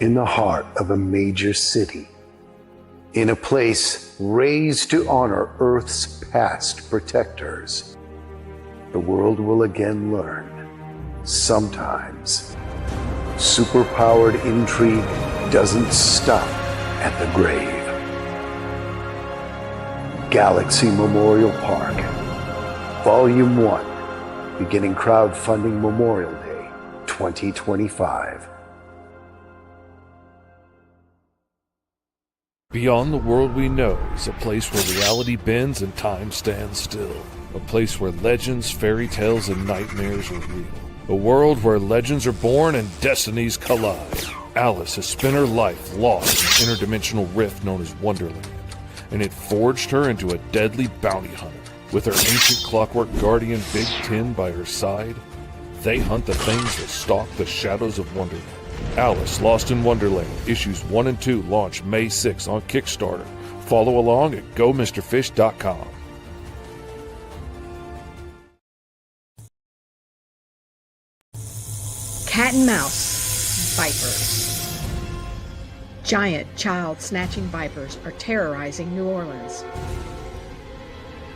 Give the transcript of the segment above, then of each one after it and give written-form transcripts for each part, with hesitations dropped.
in the heart of a major city, in a place raised to honor Earth's past protectors, the world will again learn, sometimes, superpowered intrigue doesn't stop at the grave. Galaxy Memorial Park, Volume 1, beginning crowdfunding Memorial Day 2025. Beyond the world we know is a place where reality bends and time stands still. A place where legends, fairy tales, and nightmares are real. A world where legends are born and destinies collide. Alice has spent her life lost in an interdimensional rift known as Wonderland, and it forged her into a deadly bounty hunter. With her ancient clockwork guardian Big Ten by her side, they hunt the things that stalk the shadows of Wonderland. Alice Lost in Wonderland, issues 1 and 2 launch May 6 on Kickstarter. Follow along at GoMrFish.com. Cat and mouse vipers. Giant child-snatching vipers are terrorizing New Orleans,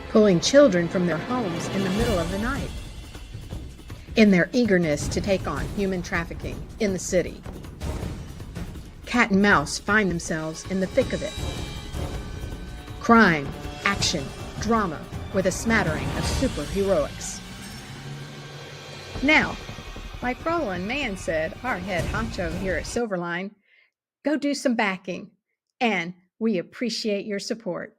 pulling children from their homes in the middle of the night. In their eagerness to take on human trafficking in the city, cat and mouse find themselves in the thick of it. Crime, action, drama, with a smattering of superheroics. Now, like Roland Mann said, our head honcho here at Silverline, go do some backing, and we appreciate your support.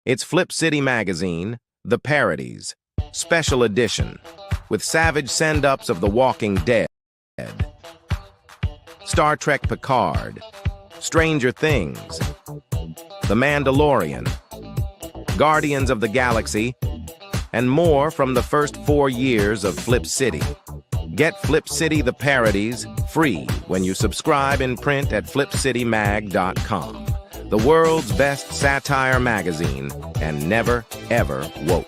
It's Flip City Magazine, The Parodies, Special Edition, with savage send-ups of The Walking Dead, Star Trek Picard, Stranger Things, The Mandalorian, Guardians of the Galaxy, and more from the first 4 years of Flip City. Get Flip City The Parodies free when you subscribe in print at flipcitymag.com. The world's best satire magazine, and never, ever woke.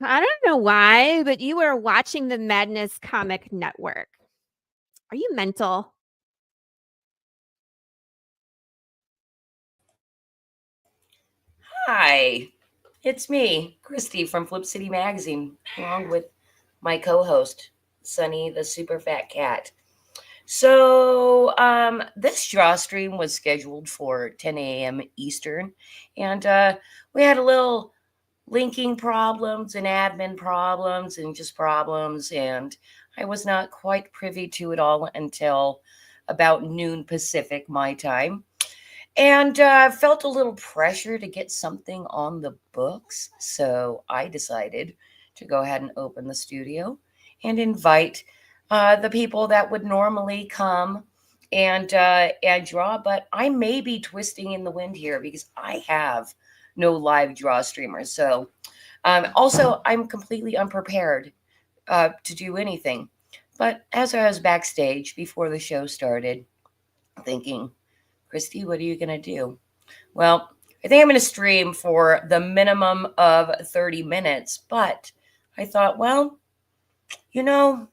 I don't know why, but you are watching the Madness Comic Network. Are you mental? Hi, it's me, Christy from Flip City Magazine, along with my co-host, Sunny the Super Fat Cat. So this Drawstream was scheduled for 10 a.m. Eastern, and we had a little linking problems and admin problems and just problems, and I was not quite privy to it all until about noon Pacific, my time, and felt a little pressure to get something on the books, so I decided to go ahead and open the studio and invite the people that would normally come and draw, but I may be twisting in the wind here because I have no live draw streamers. So also, I'm completely unprepared to do anything. But as I was backstage before the show started, thinking, Christy, what are you going to do? Well, I think I'm going to stream for the minimum of 30 minutes, but I thought, well, you know,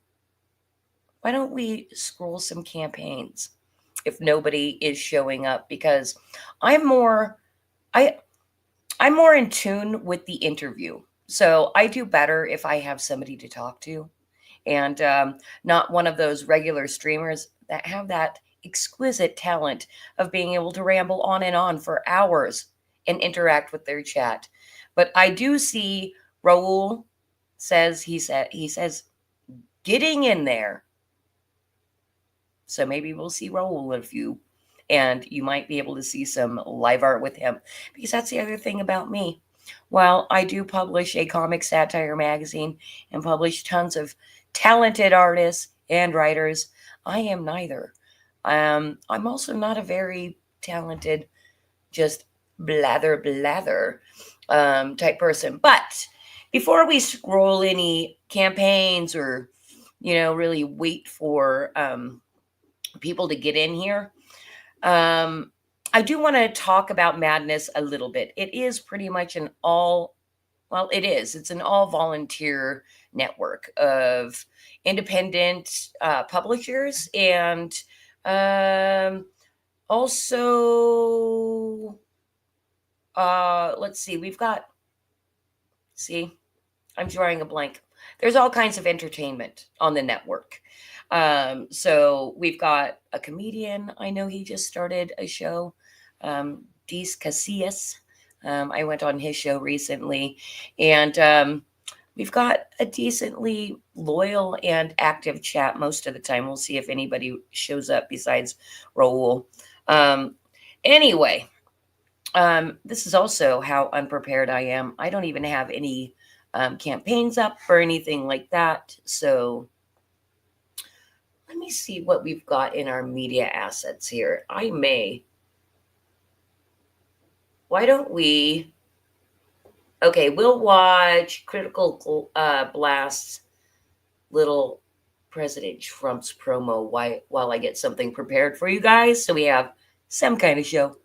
why don't we scroll some campaigns if nobody is showing up? Because I'm more in tune with the interview. So I do better if I have somebody to talk to. and not one of those regular streamers that have that exquisite talent of being able to ramble on and on for hours and interact with their chat. But I do see Raul he says getting in there. So maybe we'll see Raul in a few, and you might be able to see some live art with him, because that's the other thing about me. While I do publish a comic satire magazine and publish tons of talented artists and writers, I am neither. I'm also not a very talented, just blather type person. But before we scroll any campaigns or, really wait for people to get in here, I do want to talk about Madness a little bit. It is pretty much it's an all volunteer network of independent publishers, and also, let's see, I'm drawing a blank. There's all kinds of entertainment on the network. So we've got a comedian. I know he just started a show, Dis Casillas. I went on his show recently, and we've got a decently loyal and active chat most of the time. We'll see if anybody shows up besides Raul. Anyway, this is also how unprepared I am. I don't even have any campaigns up or anything like that. So let me see what we've got in our media assets here. Why don't we? Okay, we'll watch Critical Blast's little President Trump's promo while I get something prepared for you guys, so we have some kind of show.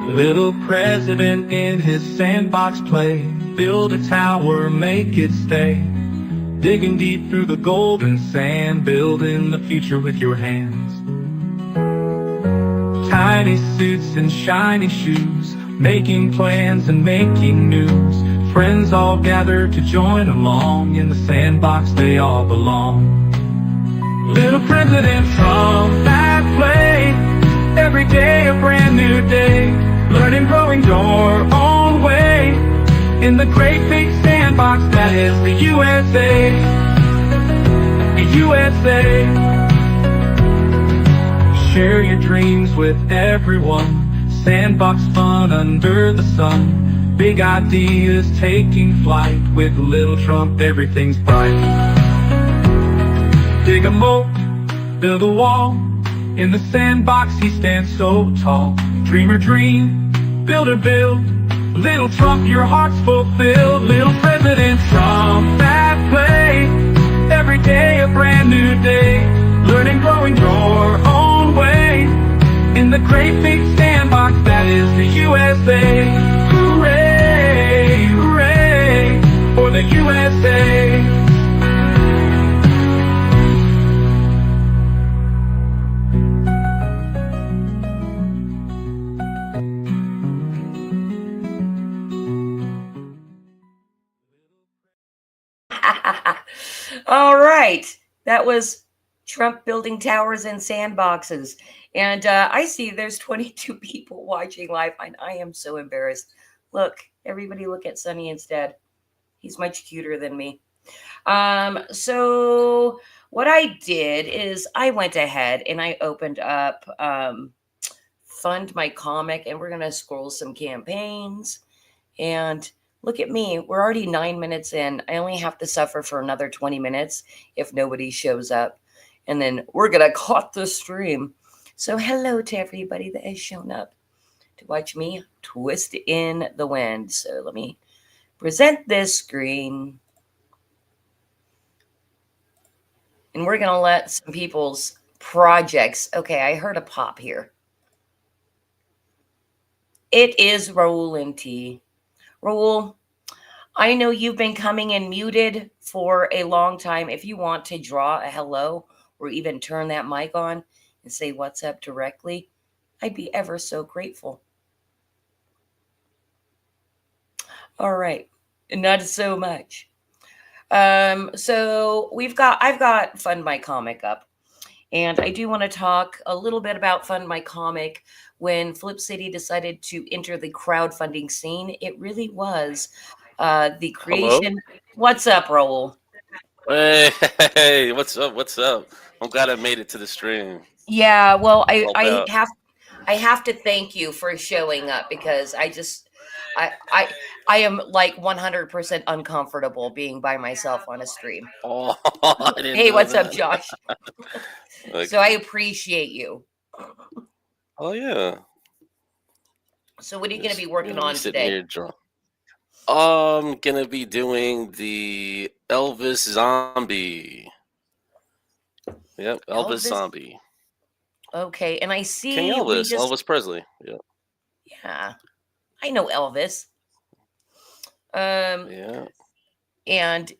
Little president in his sandbox play, build a tower, make it stay. Digging deep through the golden sand, building the future with your hands. Tiny suits and shiny shoes, making plans and making news. Friends all gather to join along, in the sandbox they all belong. Little President Trump, that play, every day a brand new day. Learning, growing your own way, in the great big sandbox that is the USA. The USA. Share your dreams with everyone, sandbox fun under the sun. Big ideas taking flight, with little Trump everything's bright. Dig a moat, build a wall, in the sandbox he stands so tall. Dreamer dream, builder build, little Trump your heart's fulfilled. Little President Trump, that play, every day a brand new day. Learning, growing your own way, in the great big sandbox that is the USA. Hooray, hooray, for the USA. All right, that was Trump building towers and sandboxes. And I see there's 22 people watching live, and I am so embarrassed. Look, everybody look at Sonny instead. He's much cuter than me. So what I did is I went ahead and I opened up Fund My Comic, and we're going to scroll some campaigns. And look at me. We're already 9 minutes in. I only have to suffer for another 20 minutes if nobody shows up. And then we're going to cut the stream. So hello to everybody that has shown up to watch me twist in the wind. So let me present this screen. And we're going to let some people's projects. Okay, I heard a pop here. It is Raul and T. Raul, I know you've been coming in muted for a long time. If you want to draw a hello or even turn that mic on and say what's up directly, I'd be ever so grateful. All right. Not so much. So I've got Fund My Comic up. And I do want to talk a little bit about Fund My Comic. When Flip City decided to enter the crowdfunding scene, it really was the Hello? creation. What's up, Raul? Hey, what's up? What's up? I'm glad I made it to the stream. Yeah, well, Help out. I have to thank you for showing up because I I I am like 100% uncomfortable being by myself on a stream. Oh, I didn't Hey, know what's up, that. Josh? So I Okay. appreciate you. Oh yeah. So what are you going to be Just working gonna be on sitting today? here drunk. I'm gonna be doing the Elvis zombie. Yep, Elvis Elvis? zombie. Okay, and I King see we Elvis, just Elvis Presley. Yeah. yeah, I know Elvis. Um Yeah. and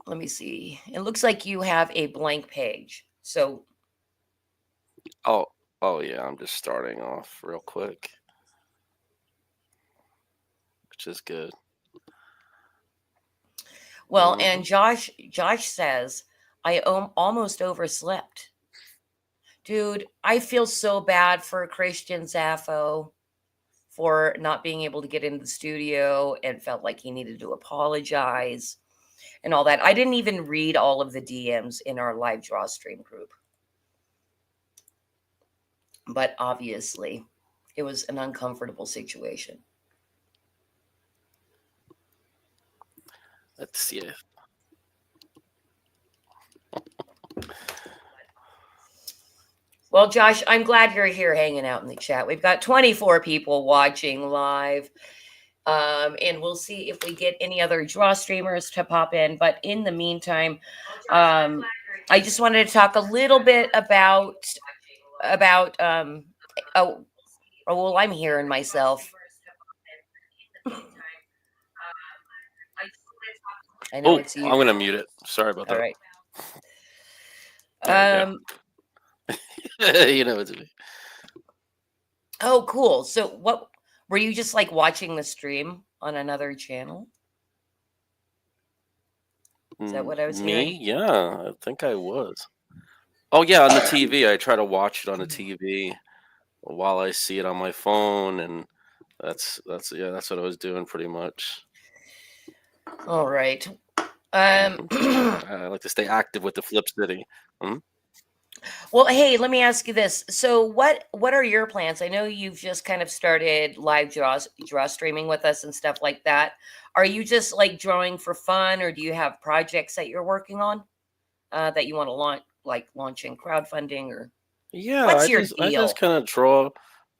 let me see. It looks like you have a blank page. So, Oh, oh yeah, I'm just starting off real quick, which is good. well, hmm and Josh says I almost overslept. Dude, I feel so bad for Christian Zaffo for not being able to get into the studio and felt like he needed to apologize and all that. I didn't even read all of the DMs in our live Drawstream group, but obviously it was an uncomfortable situation. Let's see if Well, Josh, I'm glad you're here hanging out in the chat. We've got 24 people watching live. And we'll see if we get any other draw streamers to pop in. But in the meantime, I just wanted to talk a little bit about oh, well, I'm hearing myself. I know Oh, it's you. I'm gonna mute it. Sorry about All that. right. There we go. Um. You know it's me. Oh, cool. So, what were you just like watching the stream on another channel? Is that what I was Me? hearing? Yeah, I think I was. Oh yeah, on the TV. I try to watch it on the TV while I see it on my phone, and that's what I was doing pretty much. All right. Um. I like to stay active with the Flip City. Hmm? Well, hey, let me ask you this. So what are your plans? I know you've just kind of started live draw streaming with us and stuff like that. Are you just like drawing for fun, or do you have projects that you're working on that you want to launching crowdfunding, or Yeah, what's I your just deal? kind of draw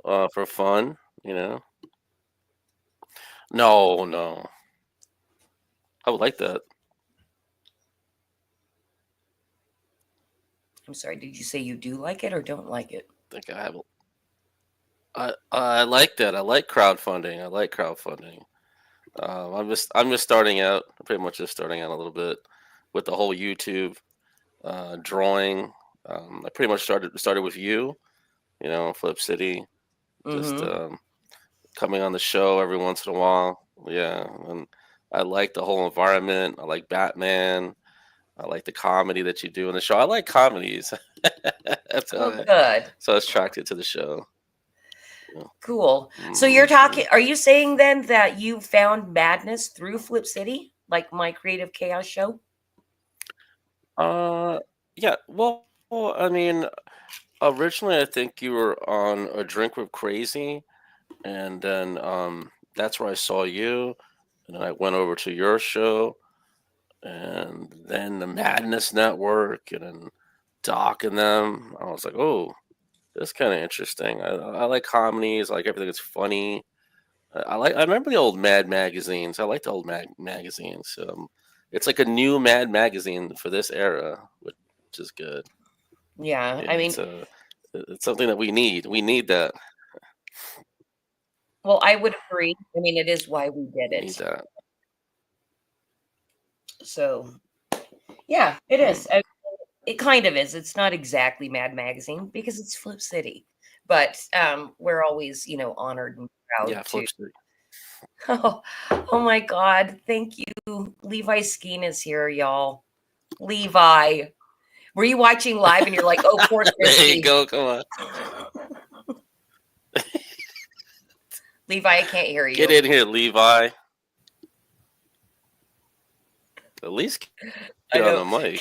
for fun, you know. No, no, I would like that. I'm sorry, did you say you do like it or don't like it? I think I have. I like that. I like crowdfunding. I like crowdfunding. I'm just starting out. Pretty much just starting out a little bit with the whole YouTube drawing. I pretty much started with you. You know, Flip City. Just Mm-hmm. coming on the show every once in a while. Yeah, and I like the whole environment. I like Batman. I like the comedy that you do in the show. I like comedies. That's Oh, why. good. So I was attracted to the show. Yeah. Cool. So you're Mhm. talking, are you saying then that you found madness through Flip City, like my creative chaos show? Uh, yeah. Well, I mean, originally I think you were on a drink with Crazy, and then that's where I saw you, and then I went over to your show, and then the Madness Network, and then Doc and them. I was like, oh, that's kind of interesting. I like comedies. I like everything that's funny. I remember the old Mad magazines. I like the old magazines. It's like a new Mad magazine for this era, which is good. Yeah. Yeah, I mean, it's something that we need. We need that. well, I would agree. I mean, it is why we did We need it. that. So, yeah, it Mm. is. It kind of is. It's not exactly Mad Magazine because it's Flip City, but we're always, honored and proud Yeah, to Flip City. Oh my God. Thank you. Levi Skeen is here, y'all. Levi. Were you watching live and you're like, oh, poor There Christy? you go. Come on. Levi, I can't hear you. Get in here, Levi. At least get on the mic.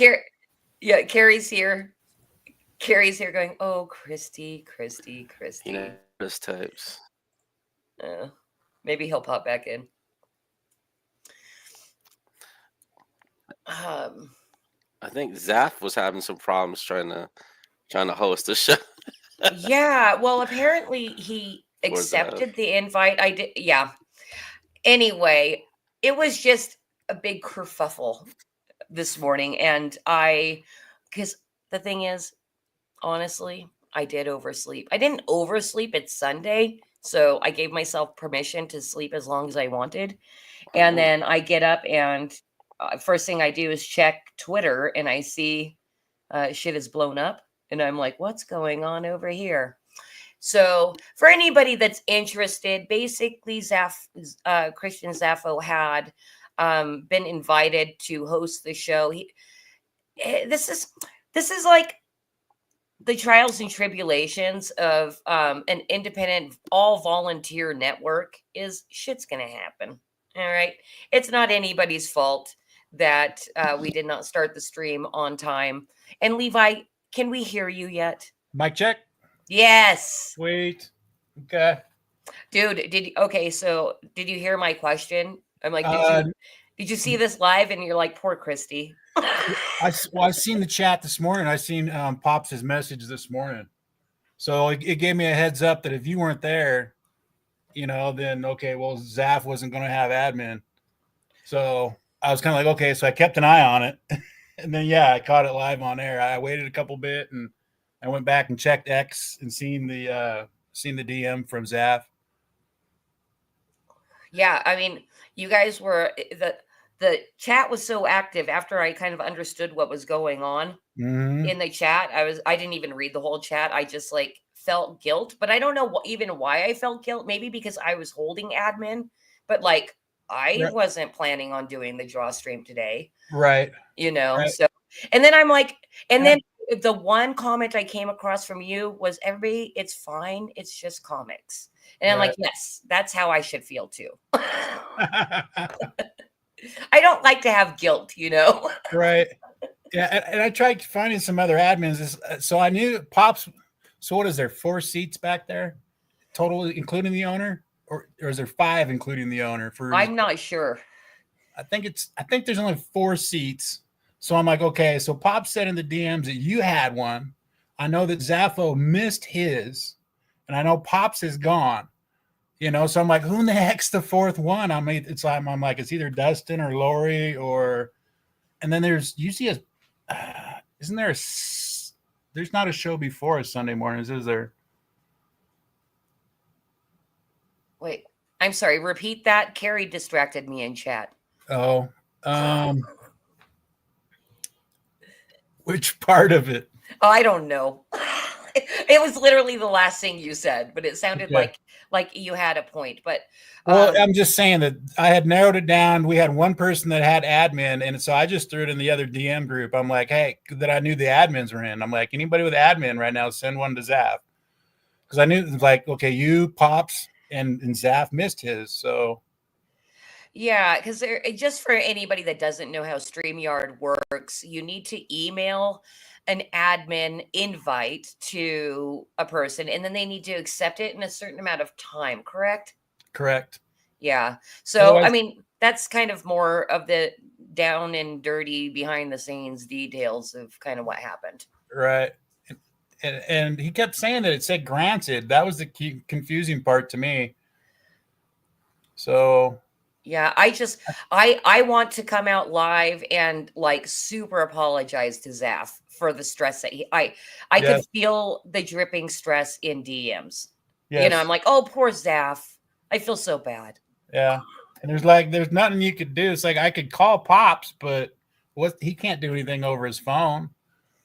Carrie's here. Carrie's here going, oh, Christy. You know, just types. Maybe he'll pop back in. I think Zaff was having some problems trying to host the show. Yeah, well, apparently he accepted the invite. I did, yeah. Anyway, it was just a big kerfuffle this morning, and because the thing is, honestly, I did oversleep. I didn't oversleep. It's Sunday, so I gave myself permission to sleep as long as I wanted, and then I get up and first thing I do is check Twitter, and I see shit is blown up, and I'm like, what's going on over here? So for anybody that's interested, basically Christian Zaffo had been invited to host the show. This is like the trials and tribulations of an independent, all volunteer network. Is shit's gonna happen. All right, it's not anybody's fault that we did not start the stream on time. And Levi, can we hear you yet? Mic check. Yes. Wait. Okay. Dude, so did you hear my question? I'm like, did you see this live? And you're like, poor Christy. I've seen the chat this morning. I seen Pops' message this morning. So it gave me a heads up that if you weren't there, then okay, well, Zaff wasn't going to have admin. So I was kind of like, okay, so I kept an eye on it. And then, I caught it live on air. I waited a couple bit and I went back and checked X and seen the DM from Zaff. Yeah, I mean, you guys were the chat was so active after I kind of understood what was going on in the chat. I didn't even read the whole chat. I just felt guilt, but I don't know even why I felt guilt. Maybe because I was holding admin, but I wasn't planning on doing the Drawstream today. Right. Right. So, and then I'm like, then the one comment I came across from you was, everybody, it's fine. It's just comics. And I'm like, yes, that's how I should feel too. I don't like to have guilt, Right. Yeah. And I tried finding some other admins. So I knew Pops. So what is there? 4 seats back there total, including the owner? Or is there 5 including the owner? I'm not sure. I think there's only 4 seats. So I'm like, okay, so Pop said in the DMs that you had one. I know that Zaffo missed his, and I know Pops is gone. So I'm like, who in the heck's the 4th one? I mean, I'm like, it's either Dustin or Lori and then there's usually there's not a show before a Sunday mornings, is there? Wait, I'm sorry. Repeat that. Carrie distracted me in chat. Oh, which part of it? Oh, I don't know. It was literally the last thing you said, but it sounded like you had a point. But I'm just saying that I had narrowed it down. We had one person that had admin, and so I just threw it in the other DM group. I'm like, hey, that I knew the admins were in. I'm like, anybody with admin right now, send one to Zaff, because I knew it was like, okay, you, Pops, and Zaff missed his. So yeah, because just for anybody that doesn't know how StreamYard works, you need to email an admin invite to a person, and then they need to accept it in a certain amount of time, correct? Correct. Yeah. So, I mean, that's kind of more of the down and dirty behind the scenes details of kind of what happened. Right. And he kept saying that it said granted. That was the key confusing part to me. So yeah, I want to come out live and super apologize to Zaff for the stress that I could feel the dripping stress in DMs. Yes. I'm like, oh, poor Zaff. I feel so bad. Yeah. And there's nothing you could do. It's like, I could call Pops, but he can't do anything over his phone.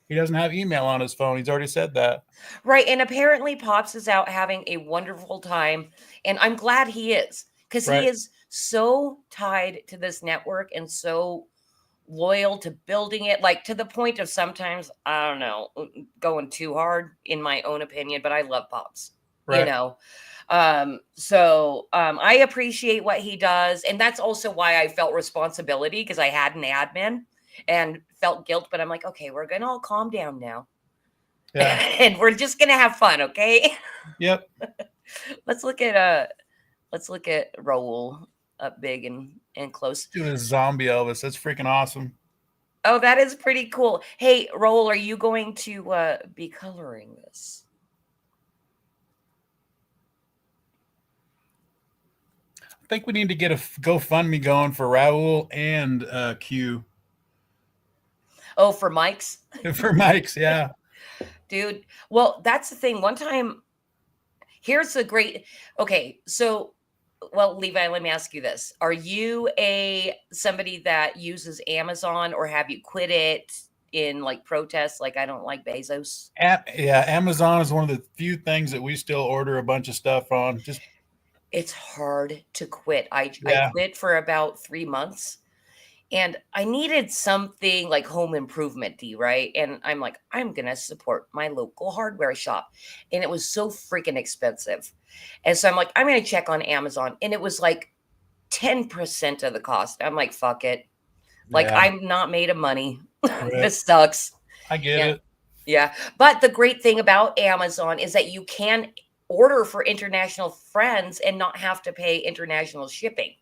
He doesn't have email on his phone. He's already said that. Right. And apparently Pops is out having a wonderful time. And I'm glad he is. because Right. he is so tied to this network and so loyal to building it, like to the point of sometimes, I don't know, going too hard in my own opinion, but I love Pops, you Right. know. I appreciate what he does. And that's also why I felt responsibility, because I had an admin and felt guilt, but I'm like, okay, we're going to all calm down now. Yeah. And we're just going to have fun. Okay. Yep. Let's look at Raul up big and close. Doing a zombie Elvis. That's freaking awesome. Oh, that is pretty cool. Hey, Raul, are you going to be coloring this? I think we need to get a GoFundMe going for Raul and Q. Oh, for Mike's? For Mike's, yeah. Dude, well, that's the thing. One time, here's the great. Okay, so, well, Levi, let me ask you this: are you somebody that uses Amazon, or have you quit it in like protest? Like, I don't like Bezos. Yeah, Amazon is one of the few things that we still order a bunch of stuff on. It's hard to quit. I Yeah. quit for about 3 months, and I needed something like home improvement-y, right? And I'm like, I'm gonna support my local hardware shop, and it was so freaking expensive. And so I'm like, I'm gonna check on Amazon, and it was like 10% of the cost. I'm like, fuck it. Like, Yeah. I'm not made of money. Right. This sucks. I get Yeah. it. Yeah. But the great thing about Amazon is that you can order for international friends and not have to pay international shipping.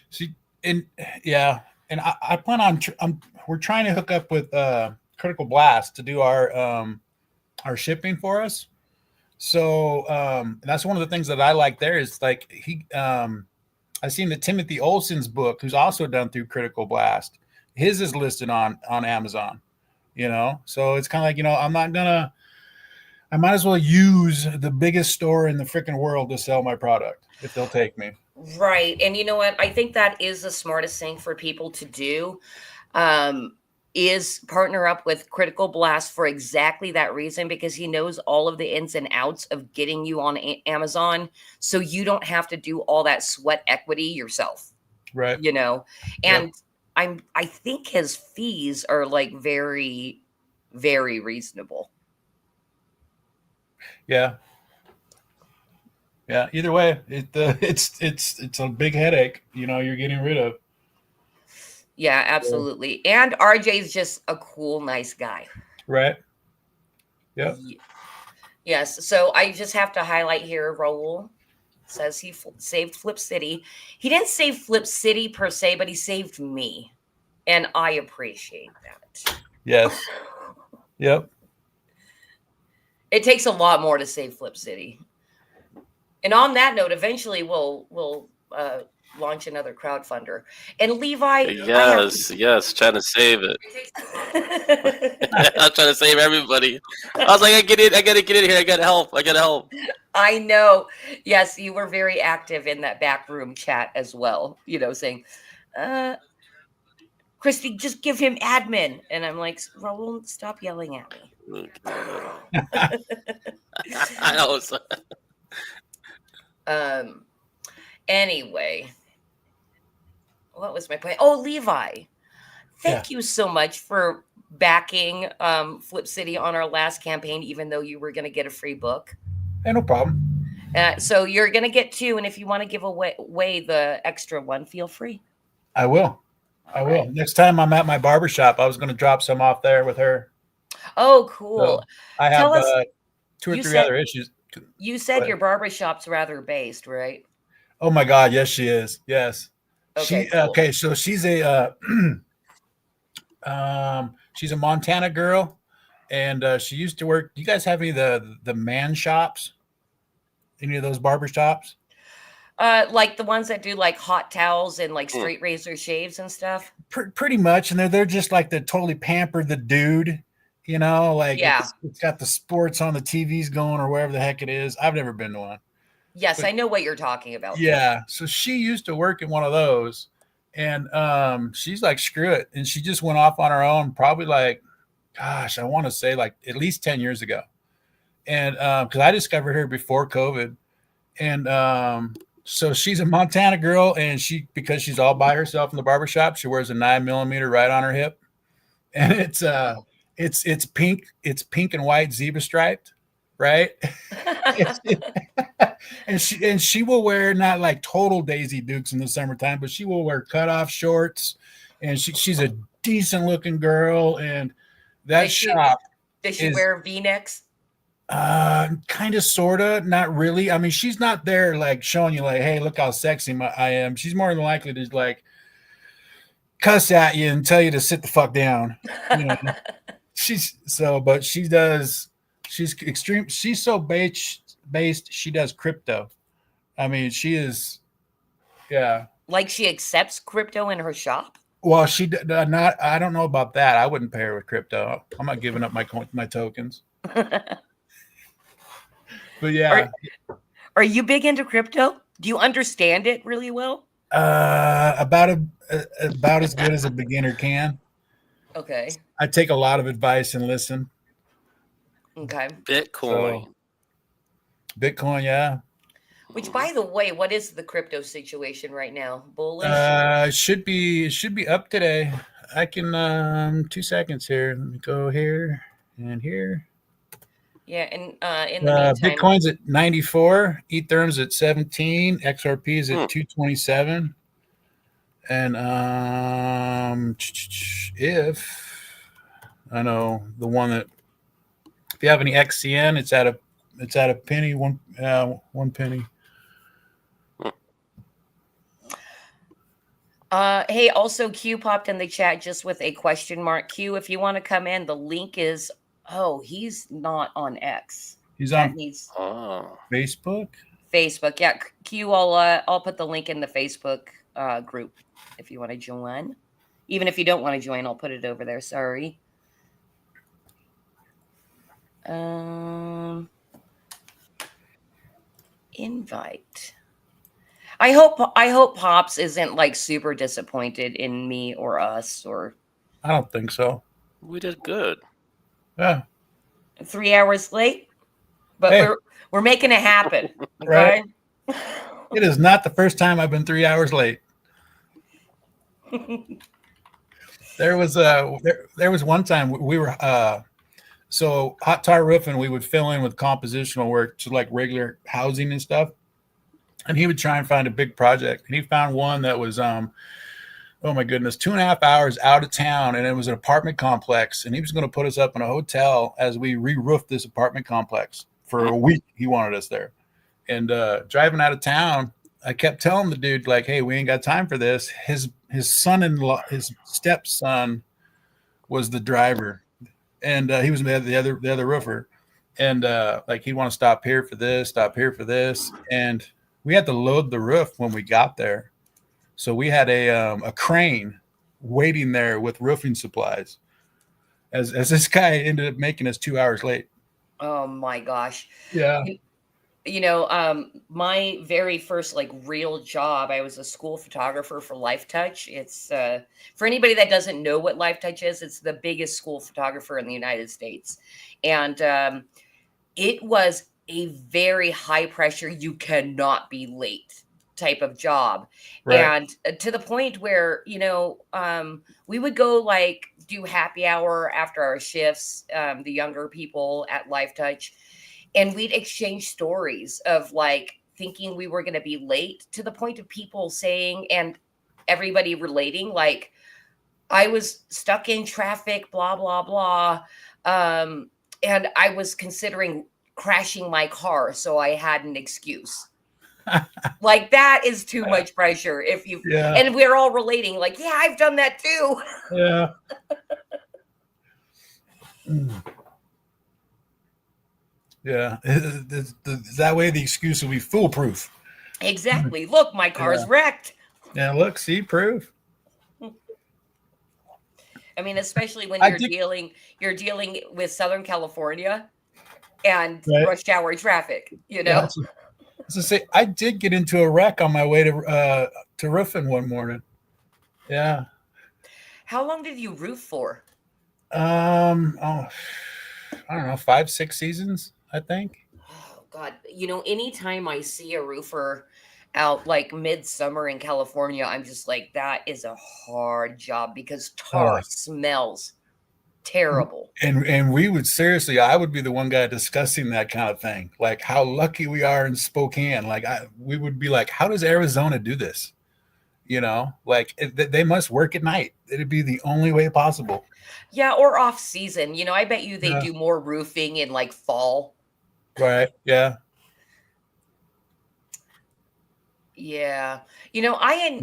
See, and yeah, and I plan on. We're trying to hook up with Critical Blast to do our shipping for us. So that's one of the things that I like there is like I seen the Timothy Olson's book, who's also done through Critical Blast. His is listed on Amazon, you know. So it's kind of like, you know, I might as well use the biggest store in the freaking world to sell my product if they'll take me. Right. And you know what? I think that is the smartest thing for people to do, is partner up with Critical Blast for exactly that reason, because he knows all of the ins and outs of getting you on Amazon. So you don't have to do all that sweat equity yourself. Right. You know, and I think his fees are like very, very reasonable. Yeah. Yeah. Either way, it's a big headache, you know, you're getting rid of. Yeah, absolutely. And RJ's just a cool, nice guy. Right. Yep. Yes. So I just have to highlight here, Raul says he saved Flip City. He didn't save Flip City per se, but he saved me. And I appreciate that. Yes. Yep. It takes a lot more to save Flip City. And on that note, eventually we'll launch another crowdfunder. And Levi, yes, trying to save it. I'm trying to save everybody. I was like, I gotta get in here. I gotta help. I know. Yes, you were very active in that back room chat as well, you know, saying, Christy, just give him admin. And I'm like, Raul, stop yelling at me. I know. Anyway, what was my point? Oh, Levi, thank you so much for backing Flip City on our last campaign, even though you were going to get a free book. Hey, no problem. So you're going to get 2, and if you want to give away the extra one, feel free. I will. Will. Next time I'm at my barbershop, I was going to drop some off there with her. Oh, cool. So I have 2 or 3 other issues. You said your barbershop's rather based, right? Oh my God, yes, she is. Yes. Okay. Cool. Okay, so she's a she's a Montana girl, and she used to work. Do you guys have any of the man shops? Any of those barber shops? Like the ones that do like hot towels and like straight razor shaves and stuff. Pretty much, and they're just like the totally pampered the dude. You know, like it's got the sports on the TVs going or wherever the heck it is. I've never been to one. Yes, I know what you're talking about. Yeah. So she used to work in one of those, and she's like, screw it. And she just went off on her own, probably like, gosh, I want to say like at least 10 years ago. And because I discovered her before COVID. And So she's a Montana girl, and because she's all by herself in the barbershop, she wears a 9mm right on her hip, and it's pink and white zebra striped, right? and she will wear not like total Daisy Dukes in the summertime, but she will wear cutoff shorts, and she's a decent looking girl, and that shop. Does she wear V-necks? Kind of, sorta, not really. I mean, she's not there like showing you like, hey, look how sexy I am. She's more than likely to like cuss at you and tell you to sit the fuck down. You know? But she does. She's extreme. She's so based. She does crypto. I mean, she is. Yeah. Like she accepts crypto in her shop. Well, she not. I don't know about that. I wouldn't pay her with crypto. I'm not giving up my tokens. But yeah. Are you big into crypto? Do you understand it really well? About as good as a beginner can. Okay. I take a lot of advice and listen. Okay. Bitcoin. Bitcoin, yeah. Which, by the way, what is the crypto situation right now? Bullish? Should be up today. I can 2 seconds here. Let me go here and here. Yeah, and in the meantime, Bitcoin's at 94, Ethereum's at 17, XRP is at 227, and if I know the one that, if you have any XCN, it's at a penny, one penny. Hey, also Q popped in the chat just with a question mark. Q, if you want to come in, the link is. Oh, he's not on X. He's on Facebook. Facebook, yeah. Q, I'll put the link in the Facebook group if you want to join. Even if you don't want to join, I'll put it over there. Sorry. Invite. I hope Pops isn't like super disappointed in me or us or. I don't think so. We did good. Yeah. 3 hours late, but hey, we're making it happen. Okay? Right. It is not the first time I've been 3 hours late. There was one time we were so hot tar roofing, we would fill in with compositional work to like regular housing and stuff, and he would try and find a big project, and he found one that was oh my goodness, 2.5 hours out of town, and it was an apartment complex, and he was going to put us up in a hotel as we re-roofed this apartment complex for a week. He wanted us there, and driving out of town, I kept telling the dude like, "Hey, we ain't got time for this." His son-in-law, his stepson, was the driver, and he was the other roofer, and like he'd want to stop here for this, and we had to load the roof when we got there. So we had a crane waiting there with roofing supplies as this guy ended up making us 2 hours late. Oh my gosh. Yeah. You know, my very first like real job, I was a school photographer for Lifetouch. It's for anybody that doesn't know what Lifetouch is, it's the biggest school photographer in the United States. And it was a very high pressure, you cannot be late type of job. Right. And to the point where, you know, we would go like do happy hour after our shifts, the younger people at Lifetouch, and we'd exchange stories of like thinking we were going to be late, to the point of people saying, and everybody relating, like, I was stuck in traffic, blah, blah, blah. And I was considering crashing my car, so I had an excuse. Like, that is too much pressure. If you and we're all relating, like, yeah, I've done that too. Yeah. Yeah. That way the excuse will be foolproof. Exactly. Look, my car's wrecked. Yeah, look, see, proof. I mean, especially when you're dealing with Southern California and rush hour traffic, you know. Yeah, to say, I did get into a wreck on my way to roofing one morning. Yeah. How long did you roof for? I don't know, 5-6 seasons, I think. Oh God. You know, anytime I see a roofer out like midsummer in California, I'm just like, that is a hard job because Oh, tar smells terrible. and we would seriously, I would be the one guy discussing that kind of thing, like how lucky we are in Spokane. Like we would be like, how does Arizona do this? You know, like they must work at night. It'd be the only way possible. Yeah, or off season. You know, I bet you they Yeah. do more roofing in like fall. Right? Yeah. Yeah. You know, I've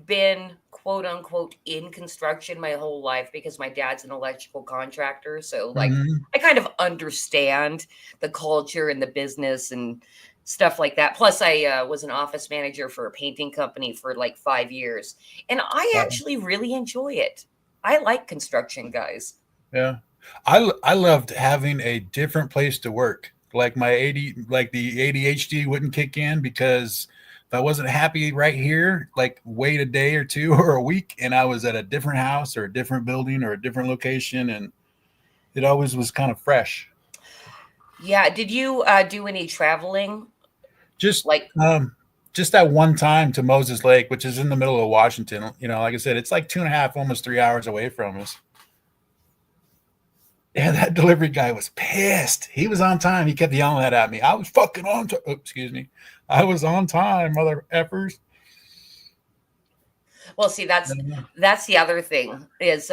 been quote unquote in construction my whole life because my dad's an electrical contractor. So like Mhm. I kind of understand the culture and the business and stuff like that. Plus I was an office manager for a painting company for like 5 years, and I Wow. actually really enjoy it. I like construction guys. Yeah. I loved having a different place to work. Like the ADHD wouldn't kick in because if I wasn't happy right here, like wait a day or two or a week, and I was at a different house or a different building or a different location, and it always was kind of fresh. Yeah, did you do any traveling? Just Like just that one time to Moses Lake, which is in the middle of Washington. You know, like I said, it's like 2.5, almost 3 hours away from us. Yeah, that delivery guy was pissed. He was on time. He kept yelling that at me. I was fucking on time. Oh, excuse me. I was on time, mother effers. well, see, that's the other thing is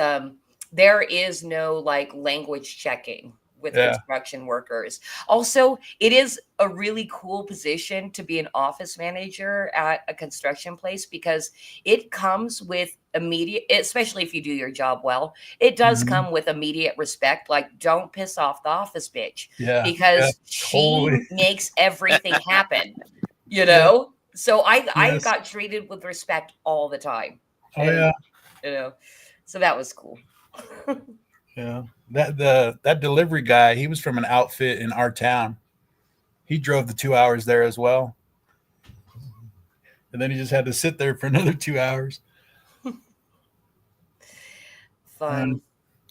there is no like language checking with Yeah. construction workers. Also, it is a really cool position to be an office manager at a construction place because it comes with immediate, especially if you do your job well, it does Mhm. come with immediate respect. Like, don't piss off the office bitch Yeah. because Totally. she makes everything happen, you Yeah. know? So I Yes. got treated with respect all the time. Oh And yeah. you know, so that was cool. Yeah. That delivery guy, he was from an outfit in our town. He drove the 2 hours there as well. And then he just had to sit there for another 2 hours. Fun.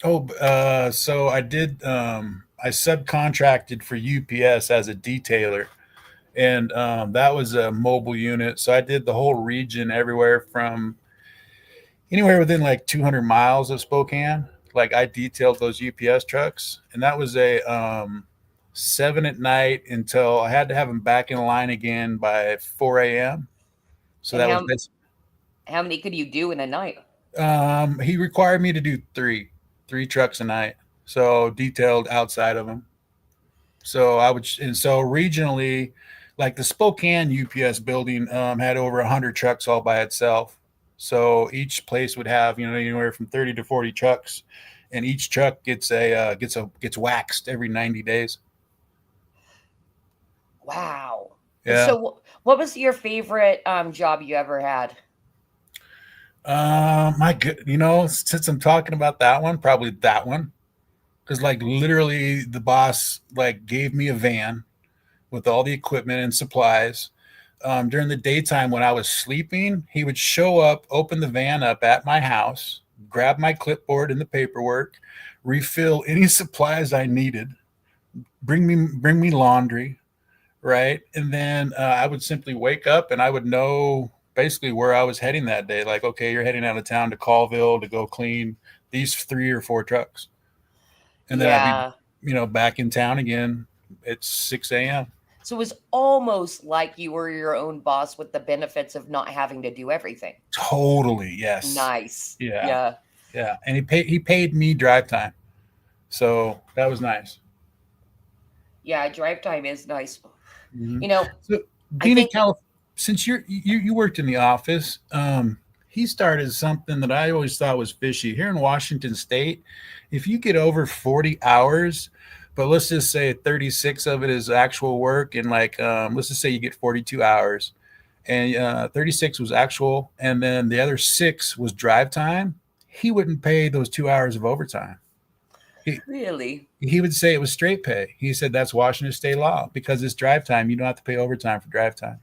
So I did I subcontracted for UPS as a detailer, and that was a mobile unit. So I did the whole region, everywhere from anywhere within like 200 miles of Spokane. Like I detailed those UPS trucks, and that was a 7 at night until I had to have them back in line again by 4 a.m. So And that was how many could you do in a night? he required me to do three trucks a night, so detailed outside of them. So regionally, like the Spokane UPS building had over 100 trucks all by itself. So each place would have, you know, anywhere from 30 to 40 trucks, and each truck gets waxed every 90 days. Wow. Yeah. So what was your favorite job you ever had? My good, since I'm talking about that one, probably that one, because like literally the boss like gave me a van with all the equipment and supplies. During the daytime when I was sleeping, he would show up, open the van up at my house, grab my clipboard and the paperwork, refill any supplies I needed, bring me laundry, right? And then I would simply wake up and I would know basically where I was heading that day. Like, okay, you're heading out of town to Colville to go clean these 3 or 4 trucks. And then I'd Yeah. be, back in town again at 6 a.m. So it was almost like you were your own boss with the benefits of not having to do everything. Totally. Yes. Nice. Yeah. Yeah. Yeah. And he paid me drive time. So that was nice. Yeah, drive time is nice. Mhm. You know, So I being in think California, since you worked in the office, he started something that I always thought was fishy. Here in Washington State, if you get over 40 hours, but let's just say 36 of it is actual work, and like let's just say you get 42 hours, and 36 was actual, and then the other 6 was drive time, he wouldn't pay those 2 hours of overtime. really. He would say it was straight pay. He said that's Washington state law because it's drive time. You don't have to pay overtime for drive time.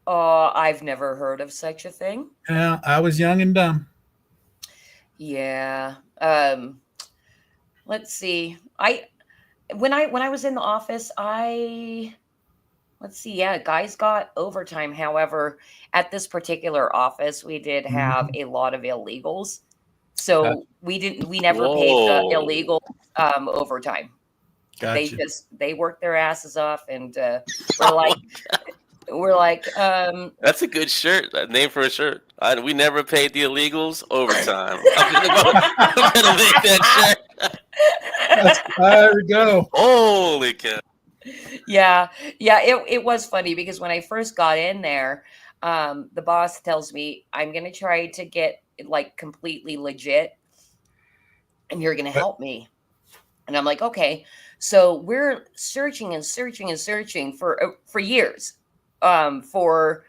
I've never heard of such a thing. Yeah, I was young and dumb. Yeah. Let's see. When I was in the office, let's let's see. Yeah, guys got overtime. However, at this particular office, we did have a lot of illegals. So we never paid the Whoa. illegal overtime. Gotcha. They worked their asses off, and we're like, That's a good shirt. That name for a shirt. We never paid the illegals overtime. I'm gonna make that shirt. There we go. Holy cow! yeah, it was funny because when I first got in there, the boss tells me I'm gonna try to get like completely legit, and you're gonna help me. And I'm like, okay. So we're searching and searching and searching for years, for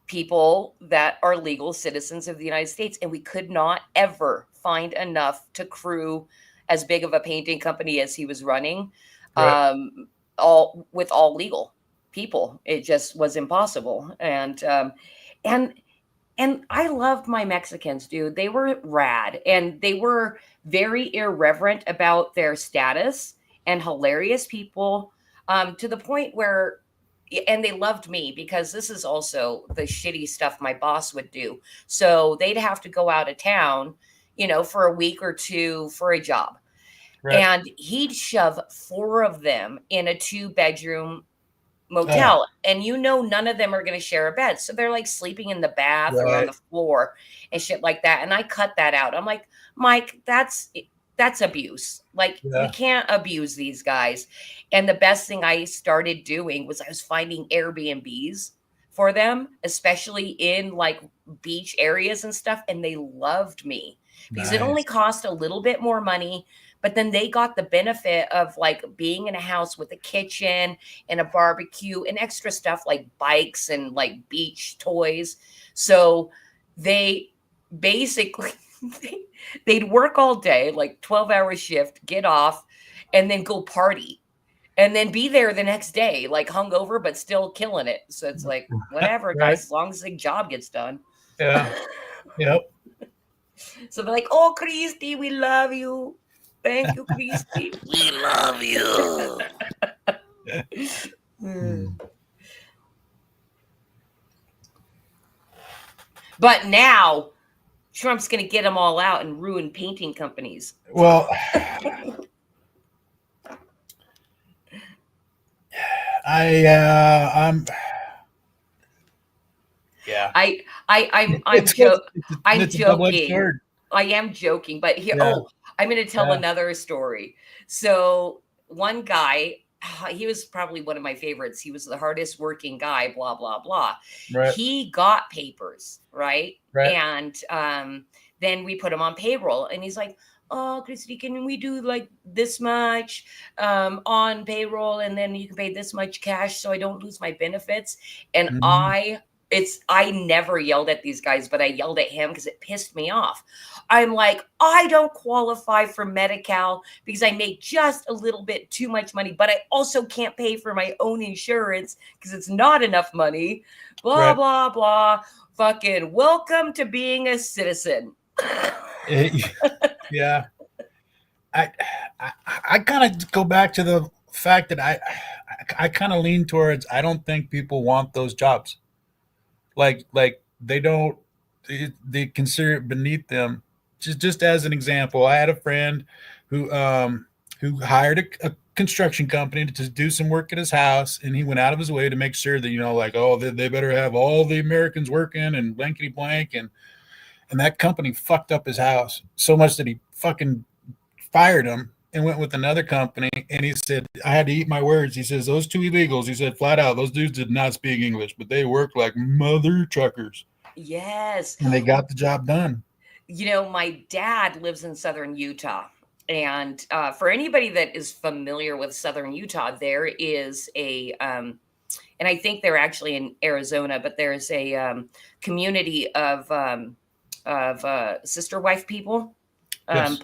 people that are legal citizens of the United States, and we could not ever find enough to crew as big of a painting company as he was running, Right. all legal people. It just was impossible. And I loved my Mexicans, dude. They were rad, and they were very irreverent about their status and hilarious people, to the point where, and they loved me because this is also the shitty stuff my boss would do. So they'd have to go out of town, for a week or two for a job. Right. And he'd shove 4 of them in a 2-bedroom motel, and none of them are going to share a bed, so they're like sleeping in the bath or on the floor and shit like that. And I cut that out. I'm like, Mike, that's abuse. Like, we can't abuse these guys. And the best thing I started doing was I was finding Airbnbs for them, especially in like beach areas and stuff, and they loved me because it only cost a little bit more money. But then they got the benefit of like being in a house with a kitchen and a barbecue and extra stuff like bikes and like beach toys. So they basically, they'd work all day, like 12-hour shift, get off, and then go party. And then be there the next day, like hungover, but still killing it. So it's like, whatever, guys, as long as the job gets done. Yeah. Yep. So they're like, oh, Christy, we love you. Thank you, Christy. We love you. But now Trump's going to get them all out and ruin painting companies. Well, I'm joking. I am joking, but here, I'm going to tell another story. So one guy, he was probably one of my favorites. He was the hardest working guy, blah, blah, blah. Right. He got papers, right? And then we put him on payroll, and he's like, oh, Christy, can we do like this much on payroll, and then you can pay this much cash so I don't lose my benefits? And I never yelled at these guys, but I yelled at him because it pissed me off. I'm like, I don't qualify for Medi-Cal because I make just a little bit too much money, but I also can't pay for my own insurance because it's not enough money. Blah, blah, blah. Fucking welcome to being a citizen. Yeah. I kind of go back to the fact that I kind of lean towards, I don't think people want those jobs. Like they don't, they consider it beneath them. Just as an example, I had a friend who hired a construction company to do some work at his house, and he went out of his way to make sure that, they better have all the Americans working and blankety blank. And that company fucked up his house so much that he fucking fired him and went with another company. And he said, I had to eat my words. He says, those 2 illegals, he said flat out, those dudes did not speak English, but they worked like mother truckers. Yes. And they got the job done. My dad lives in southern Utah. And for anybody that is familiar with southern Utah, there is a, and I think they're actually in Arizona, but there's a community of sister wife people. Yes.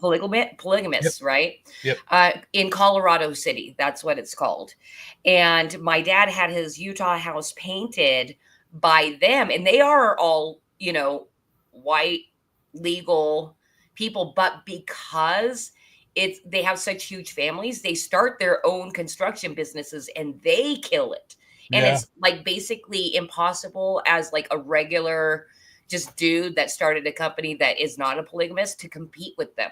Polygamists, Yep. right? Yep. In Colorado City, that's what it's called. And my dad had his Utah house painted by them, and they are all, white legal people, but because they have such huge families, they start their own construction businesses and they kill it. And Yeah. it's like basically impossible as like a regular just dude that started a company that is not a polygamist to compete with them.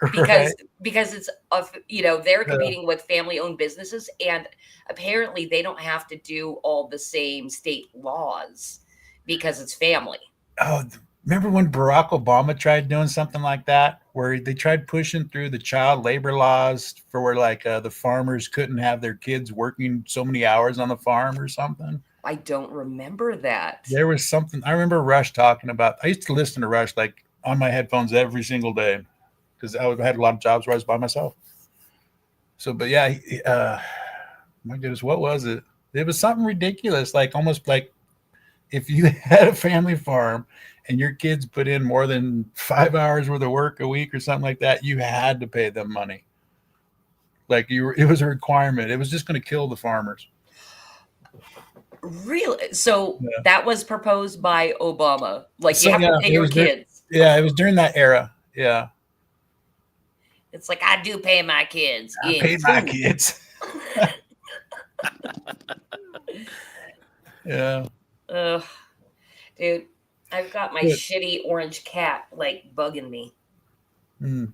Right. Because it's of they're Yeah. competing with family owned businesses, and apparently they don't have to do all the same state laws because it's family. Oh, remember when Barack Obama tried doing something like that, where they tried pushing through the child labor laws for where like the farmers couldn't have their kids working so many hours on the farm or something? I don't remember that. There was something I remember Rush talking about. I used to listen to Rush like on my headphones every single day because I had a lot of jobs where I was by myself. So, but yeah, my goodness, what was it? It was something ridiculous, like almost like if you had a family farm and your kids put in more than 5 hours worth of work a week or something like that, you had to pay them money. Like it was a requirement. It was just going to kill the farmers. Really? So Yeah. that was proposed by Obama. Like you have to pay it your was kids. it was during that era. Yeah. It's like I do pay my kids. I in paid my food. kids. Yeah. Ugh. Dude, I've got my Good. shitty orange cat like bugging me. Mm.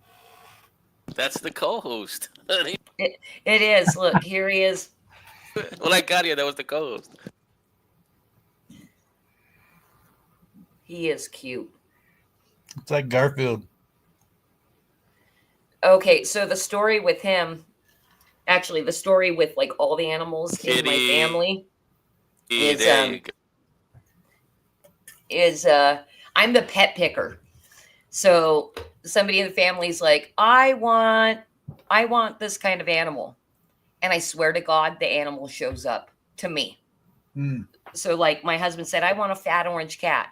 That's the co-host. It is. Look, here he is. When I got here, that was the co-host. He is cute. It's like Garfield. Okay, so the story with him, actually, the story with like all the animals in my Kitty. family is There you go. I'm the pet picker. So somebody in the family's like, I want this kind of animal. And I swear to God, the animal shows up to me. Mm. So like my husband said, I want a fat orange cat.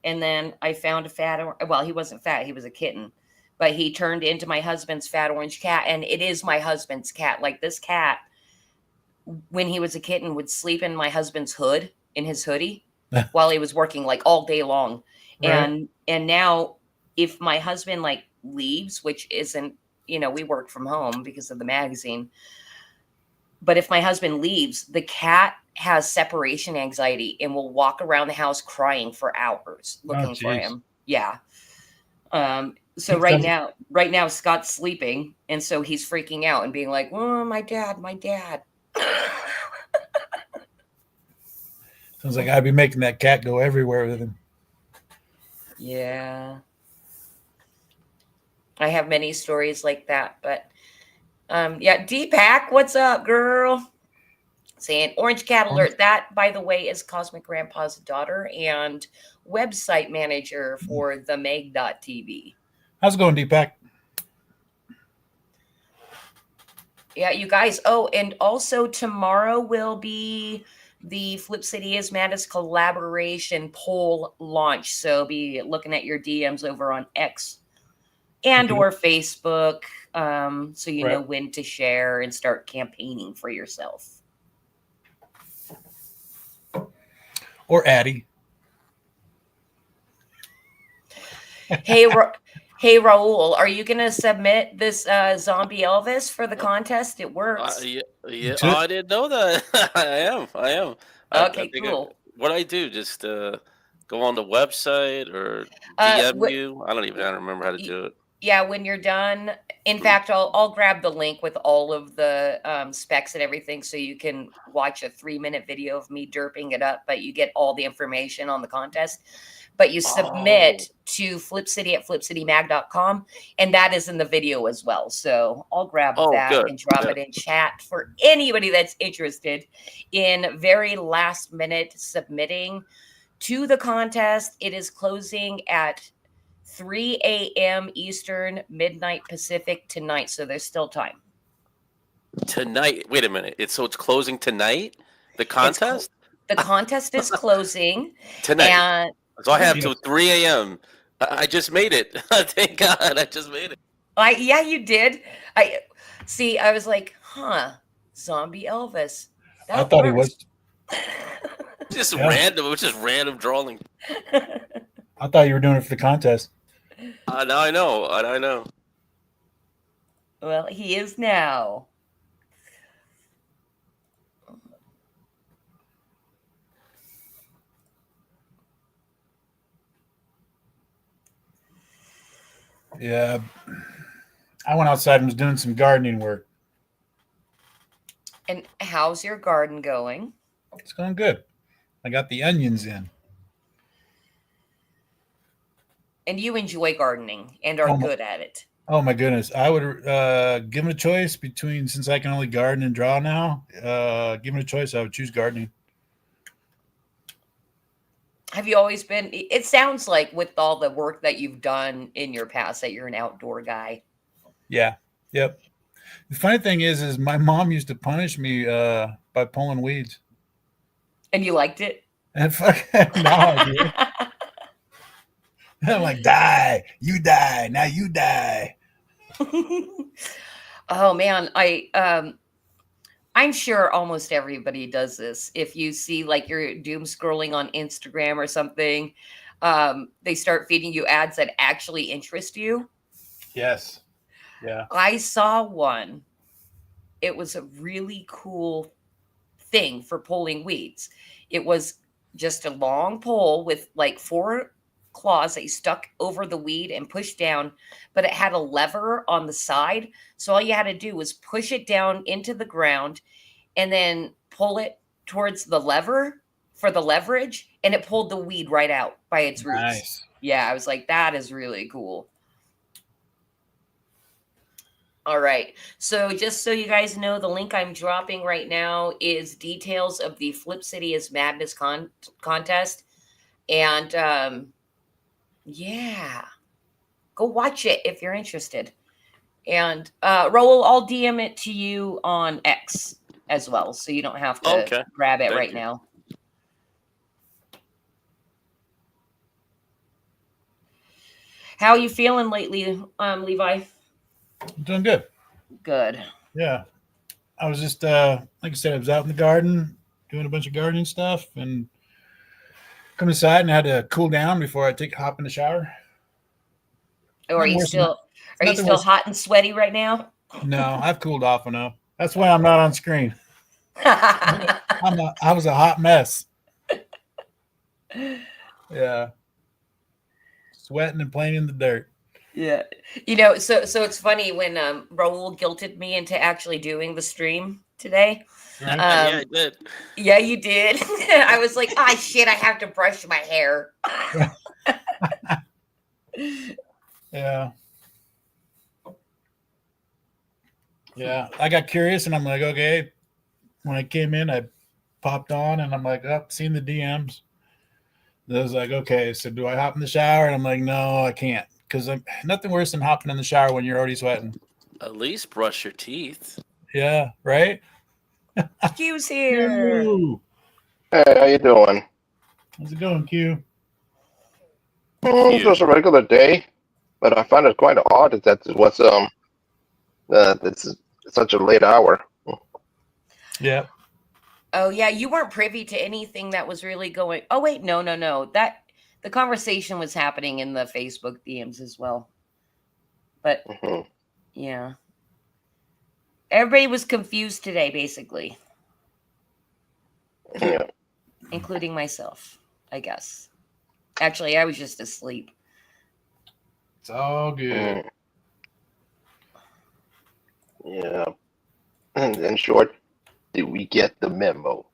And then I found a well, he wasn't fat. He was a kitten, but he turned into my husband's fat orange cat. And it is my husband's cat. Like this cat, when he was a kitten, would sleep in my husband's hood, in his hoodie while he was working like all day long. Right. And now if my husband like leaves, which isn't, we work from home because of the magazine. But if my husband leaves, the cat has separation anxiety and will walk around the house crying for hours looking for geez. him. Yeah. So right now Scott's sleeping, and so he's freaking out and being like, "Oh, my dad." Sounds like I'd be making that cat go everywhere with him. Yeah. I have many stories like that, but yeah, Deepak, what's up, girl? Saying orange cat alert. That, by the way, is Cosmic Grandpa's daughter and website manager for the Meg.tv. How's it going, Deepak? Yeah, you guys. Oh, and also tomorrow will be the Flip City is Maddest collaboration poll launch. So be looking at your DMs over on X and or Facebook, so you know when to share and start campaigning for yourself. Or Addie. Hey, Raul, are you going to submit this zombie Elvis for the contest? It works. Yeah. Oh, I didn't know that. I am. Okay, cool. What I do? Just go on the website or DM you? I don't remember how to do it. Yeah, when you're done. In fact, I'll grab the link with all of the specs and everything so you can watch a 3-minute video of me derping it up, but you get all the information on the contest. But you submit to FlipCity at flipcitymag.com, and that is in the video as well. So I'll grab that and drop it in chat for anybody that's interested in very last minute submitting to the contest. It is closing at 3 a.m. Eastern, midnight Pacific tonight. So there's still time. Tonight? Wait a minute. It's closing tonight? The contest? The contest is closing. Tonight. So I have till 3 a.m. I just made it. Thank God. I just made it. Yeah, you did. I was like, Zombie Elvis. I thought he was. Just random. It was just random drawing. I thought you were doing it for the contest. Now I know. Well, he is now. Yeah. I went outside and was doing some gardening work. And how's your garden going? It's going good. I got the onions in. And you enjoy gardening and are good at it. Oh my goodness. I would given a choice between, since I can only garden and draw now, given a choice, I would choose gardening. Have you always been, it sounds like with all the work that you've done in your past that you're an outdoor guy. Yeah. Yep. The funny thing is my mom used to punish me by pulling weeds. And you liked it? And fucking now I do. I'm like, die, you die, now you die. Oh man, I'm sure almost everybody does this. If you see like you're doom scrolling on Instagram or something, they start feeding you ads that actually interest you. Yes. Yeah. I saw one. It was a really cool thing for pulling weeds. It was just a long pole with like 4 claws that you stuck over the weed and pushed down, but it had a lever on the side. So all you had to do was push it down into the ground and then pull it towards the lever for the leverage, and it pulled the weed right out by its roots. Nice. Yeah, I was like, that is really cool. All right. So just so you guys know, the link I'm dropping right now is details of the Flip City is Madness contest. And yeah, go watch it if you're interested. And Raul, I'll DM it to you on X as well, so you don't have to grab it right now. How are you feeling lately, Levi? I'm doing good. Good. Yeah. I was just, like I said, I was out in the garden doing a bunch of gardening stuff and come inside and had to cool down before I hop in the shower. Oh, are you still hot and sweaty right now? No, I've cooled off enough. That's why I'm not on screen. I was a hot mess. Yeah. Sweating and playing in the dirt. Yeah. So it's funny when Raul guilted me into actually doing the stream today. Yeah, I did. Yeah, you did. I was like, shit, I have to brush my hair. Yeah. Yeah. I got curious and I'm like, okay. When I came in, I popped on and I'm like, seen the DMs. And I was like, okay, so do I hop in the shower? And I'm like, no, I can't. Because nothing worse than hopping in the shower when you're already sweating. At least brush your teeth. Yeah, right? Q's here. Q. Hey, how you doing? How's it going, Q? It's just a regular day, but I find it quite odd that it was it's such a late hour. Yeah. Oh yeah, you weren't privy to anything that was really going. Oh wait, no. That the conversation was happening in the Facebook DMs as well. But yeah. Everybody was confused today, basically. Yeah. Including myself, I guess. Actually, I was just asleep. It's all good. Yeah. And in short, did we get the memo?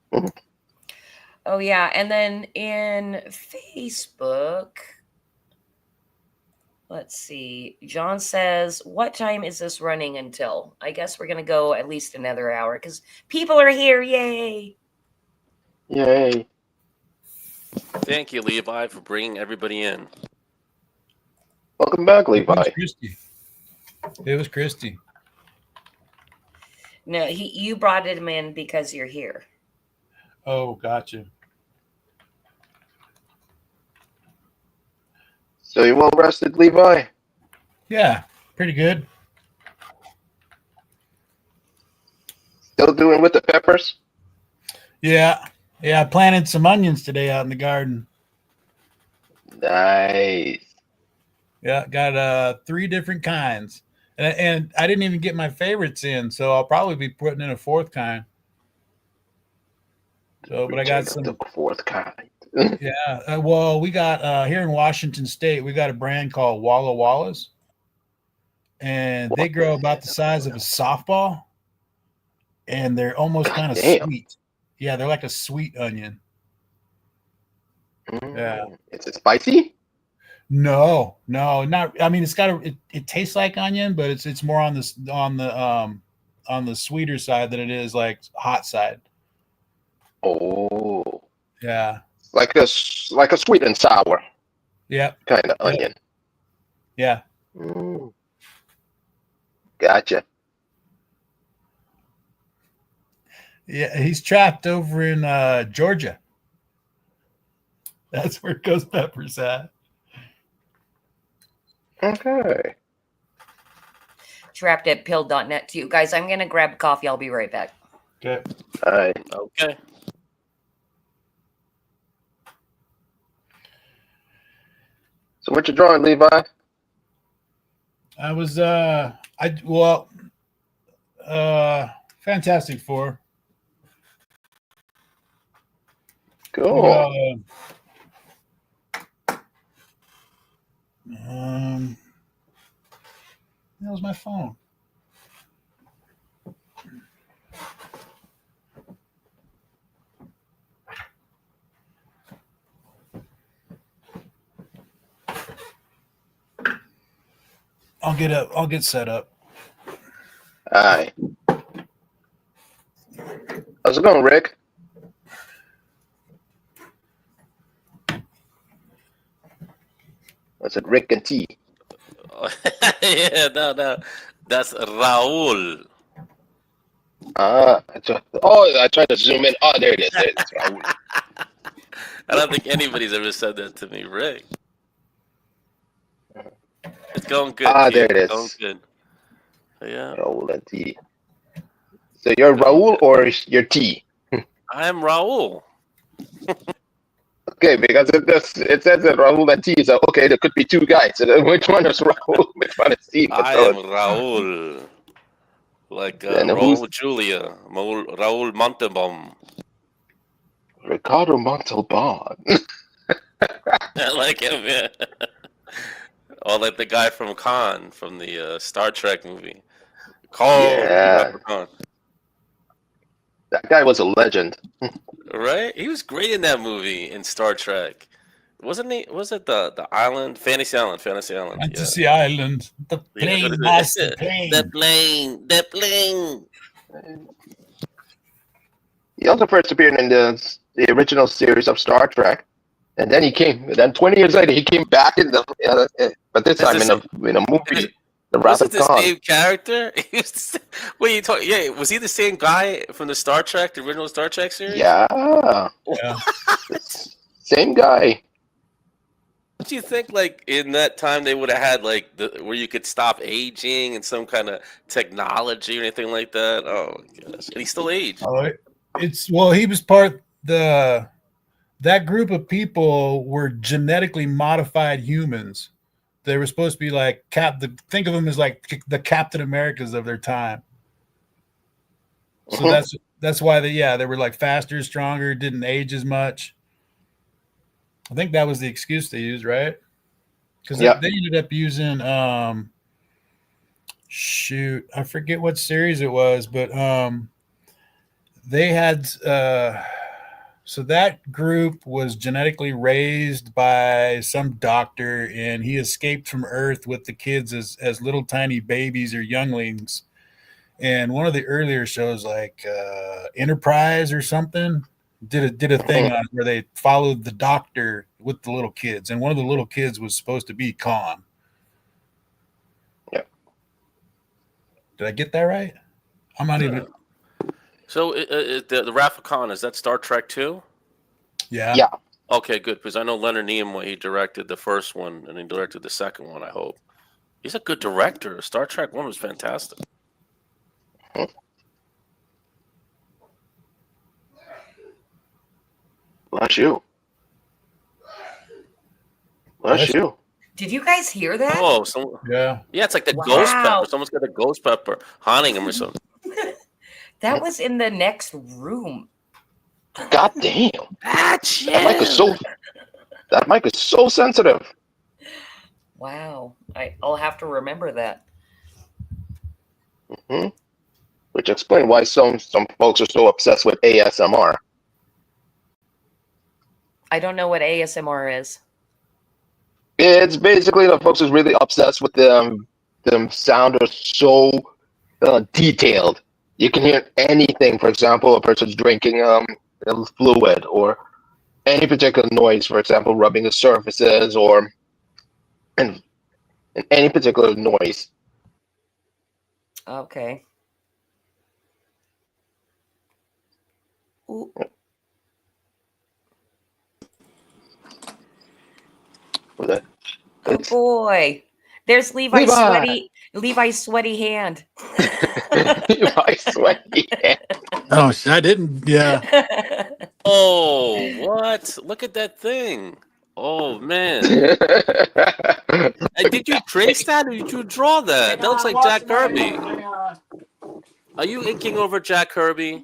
Oh, yeah. And then in Facebook, let's see. John says, what time is this running until? I guess we're going to go at least another hour because people are here. Yay. Yay. Thank you, Levi, for bringing everybody in. Welcome back, Levi. It was Christy. No, you brought him in because you're here. Oh, gotcha. So you well rested, Levi? Yeah, pretty good. Still doing with the peppers? Yeah. Yeah, I planted some onions today out in the garden. Nice. Yeah, got 3 different kinds. And I didn't even get my favorites in, so I'll probably be putting in a 4th kind. So, but I got some. The 4th kind. Yeah. Well, we got here in Washington State, we got a brand called Walla Wallas. and they grow about the size of a softball, and they're almost kind of Damn. sweet. Yeah, they're like a sweet onion. Yeah. Is it spicy? No, not. I mean, it's got a. It tastes like onion, but it's more on the sweeter side than it is like hot side. Oh, Yeah. like a sweet and sour Yeah. kind of onion. Yeah. Gotcha. Yeah. He's trapped over in Georgia. That's where Ghost Pepper's at. Okay. Trapped at pill.net too. Guys, I'm going to grab coffee. I'll be right back. Okay. All right. Okay. So what you drawing, Levi? I was Fantastic Four. Cool. That was my phone. I'll get set up. All right. How's it going, Rick? What's it, Rick and T? Yeah, no. That's Raul. I tried to zoom in. Oh, there it is. There it is. Raul. I don't think anybody's ever said that to me, Rick. It's going good. There it is. Going good. Yeah. Raul and T. So you're Raul or you're T? I'm Raul. Okay, because it says that Raul and T, so okay, there could be two guys. So then which one is Raul? Which one is T? I am Raul. Like Raul with Julia. Raul Montalban. Ricardo Montalban. I like him, yeah. Or like the guy from Khan from the Star Trek movie. Yeah. That guy was a legend. Right? He was great in that movie in Star Trek. Wasn't he? Was it the island? Fantasy Island. Fantasy Yeah. Island. The plane, master plane. The plane. He also first appeared in the original series of Star Trek, and then 20 years later he came back in but this time in a movie. Was it the same character? What are you talking? Yeah, was he the same guy from the Star Trek, the original Star Trek series? Yeah. Same guy. Don't you think, like, in that time they would have had like where you could stop aging and some kind of technology or anything like that? Oh my gosh, and he still aged. He was part that group of people were genetically modified humans. They were supposed to be like think of them as like the Captain Americas of their time. So that's why they were like faster, stronger, didn't age as much. I think that was the excuse they used, right? Because they ended up using I forget what series it was, but they had so that group was genetically raised by some doctor, and he escaped from Earth with the kids as little tiny babies or younglings. And one of the earlier shows, like Enterprise or something, did a thing on it where they followed the doctor with the little kids, and one of the little kids was supposed to be Khan. Yeah. Did I get that right? I'm not even. So the Wrath of Khan, is that Star Trek 2? Yeah. Yeah. Okay, good, because I know Leonard Nimoy, he directed the first one and he directed the second one, I hope. He's a good director. Star Trek 1 was fantastic. Bless you. Bless you. Did you guys hear that? Oh, Yeah, it's like the ghost pepper. Someone's got a ghost pepper haunting him or something. That was in the next room. God damn. That mic is so sensitive. Wow. I'll have to remember that. Hmm. Which explains why some folks are so obsessed with ASMR. I don't know what ASMR is. It's basically the folks who's really obsessed with them. The sound are so detailed. You can hear anything. For example, a person's drinking a fluid, or any particular noise. For example, rubbing the surfaces, or and any particular noise. Okay. Ooh. Was that? Oh boy. There's Levi's sweaty hand. Levi's sweaty hand. Oh, I didn't. Yeah. Oh, what? Look at that thing. Oh, man. Did you trace that or did you draw that? That looks like Jack Kirby. Are you inking over Jack Kirby?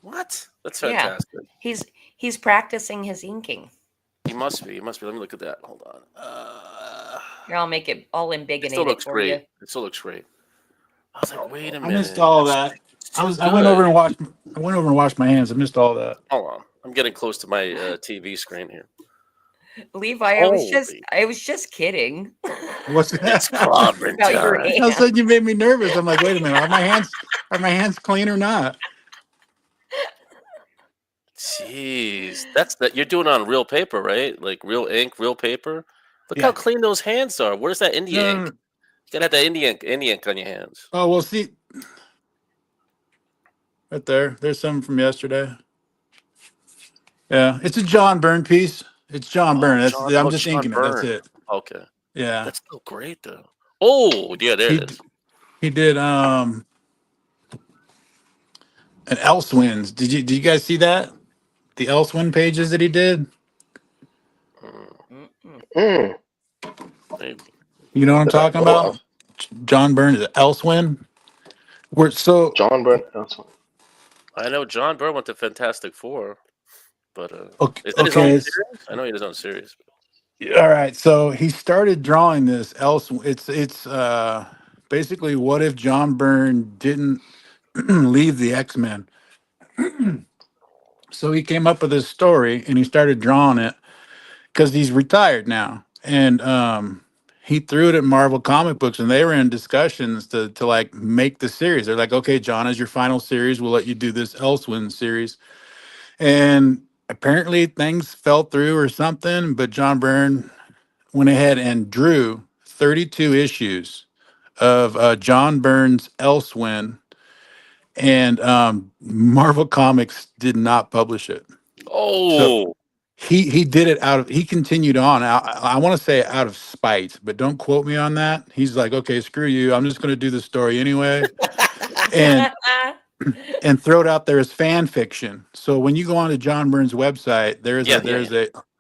What? That's fantastic. Yeah. He's practicing his inking. He must be. Let me look at that. Hold on. Here, I'll make it. I'll embiggenate it still looks for great. you. It still looks great. I was like, wait a minute. I missed all that. I went over and washed my hands. I missed all that. Hold on. I'm getting close to my TV screen here. Levi, I was just kidding. What's that? It's clobbering About your time. hand. All of a sudden, you made me nervous. I'm like, wait a minute, are my hands clean or not? Jeez, that's that. You're doing it on real paper, right? Like real ink, real paper. Look Yeah. how clean those hands are. Where's that India ink? You gotta have that India ink on your hands. Oh, well, see, right there. There's some from yesterday. Yeah, it's a John Byrne piece. It's John Byrne. I'm just John inking Byrne. it. That's it. Okay. Yeah. That's still great though. Oh, yeah, there it is. He did an Elsewinds. Did you guys see that? The Elsewin pages that he did? Mm. You know what I'm talking about? John Byrne is Elsewin. John Byrne. I know John Byrne went to Fantastic Four, but Okay, is that his own series? I know he has his own series. All right, so he started drawing this It's basically what if John Byrne didn't leave the X-Men. So he came up with this story and he started drawing it because he's retired now, and he threw it at Marvel Comic Books, and they were in discussions to like make the series. They're like, okay, John, as your final series, we'll let you do this Elsewin series. And apparently things fell through or something, but John Byrne went ahead and drew 32 issues of John Byrne's Elsewin, and Marvel Comics did not publish it. Oh, So he did it he continued on. I want to say out of spite, but don't quote me on that. He's like, okay, screw you. I'm just going to do the story anyway. and throw it out there as fan fiction. So when you go onto John Byrne's website, there's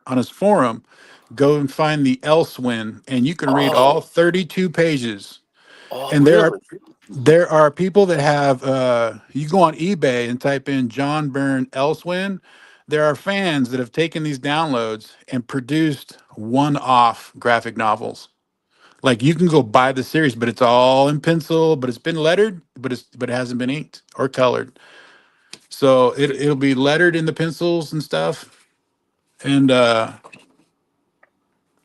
on his forum, go and find the Elsewin, and you can read all 32 pages. And there are people that have you go on eBay and type in John Byrne Elsewin. There are fans that have taken these downloads and produced one-off graphic novels. Like you can go buy the series, but it's all in pencil, but it's been lettered, but it hasn't been inked or colored. So it'll be lettered in the pencils and stuff. And but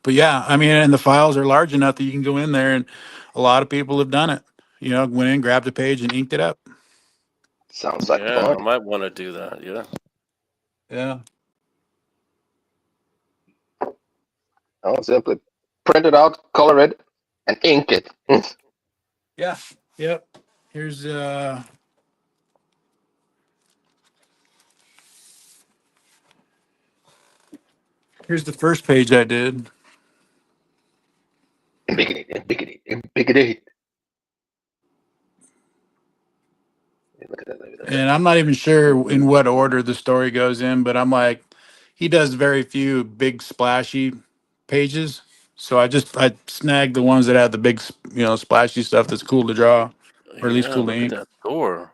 yeah, I mean, and the files are large enough that you can go in there, and a lot of people have done it. You know, went in, grabbed a page, and inked it up. Sounds like yeah, fun. I might want to do that. Yeah. Yeah. I'll simply print it out, color it, and ink it. Yeah. Yep. Here's here's the first page I did. Embiggenate. And I'm not even sure in what order the story goes in, but I'm like, he does very few big splashy pages. So I snagged the ones that have the big, splashy stuff that's cool to draw, or at least cool to ink. That door.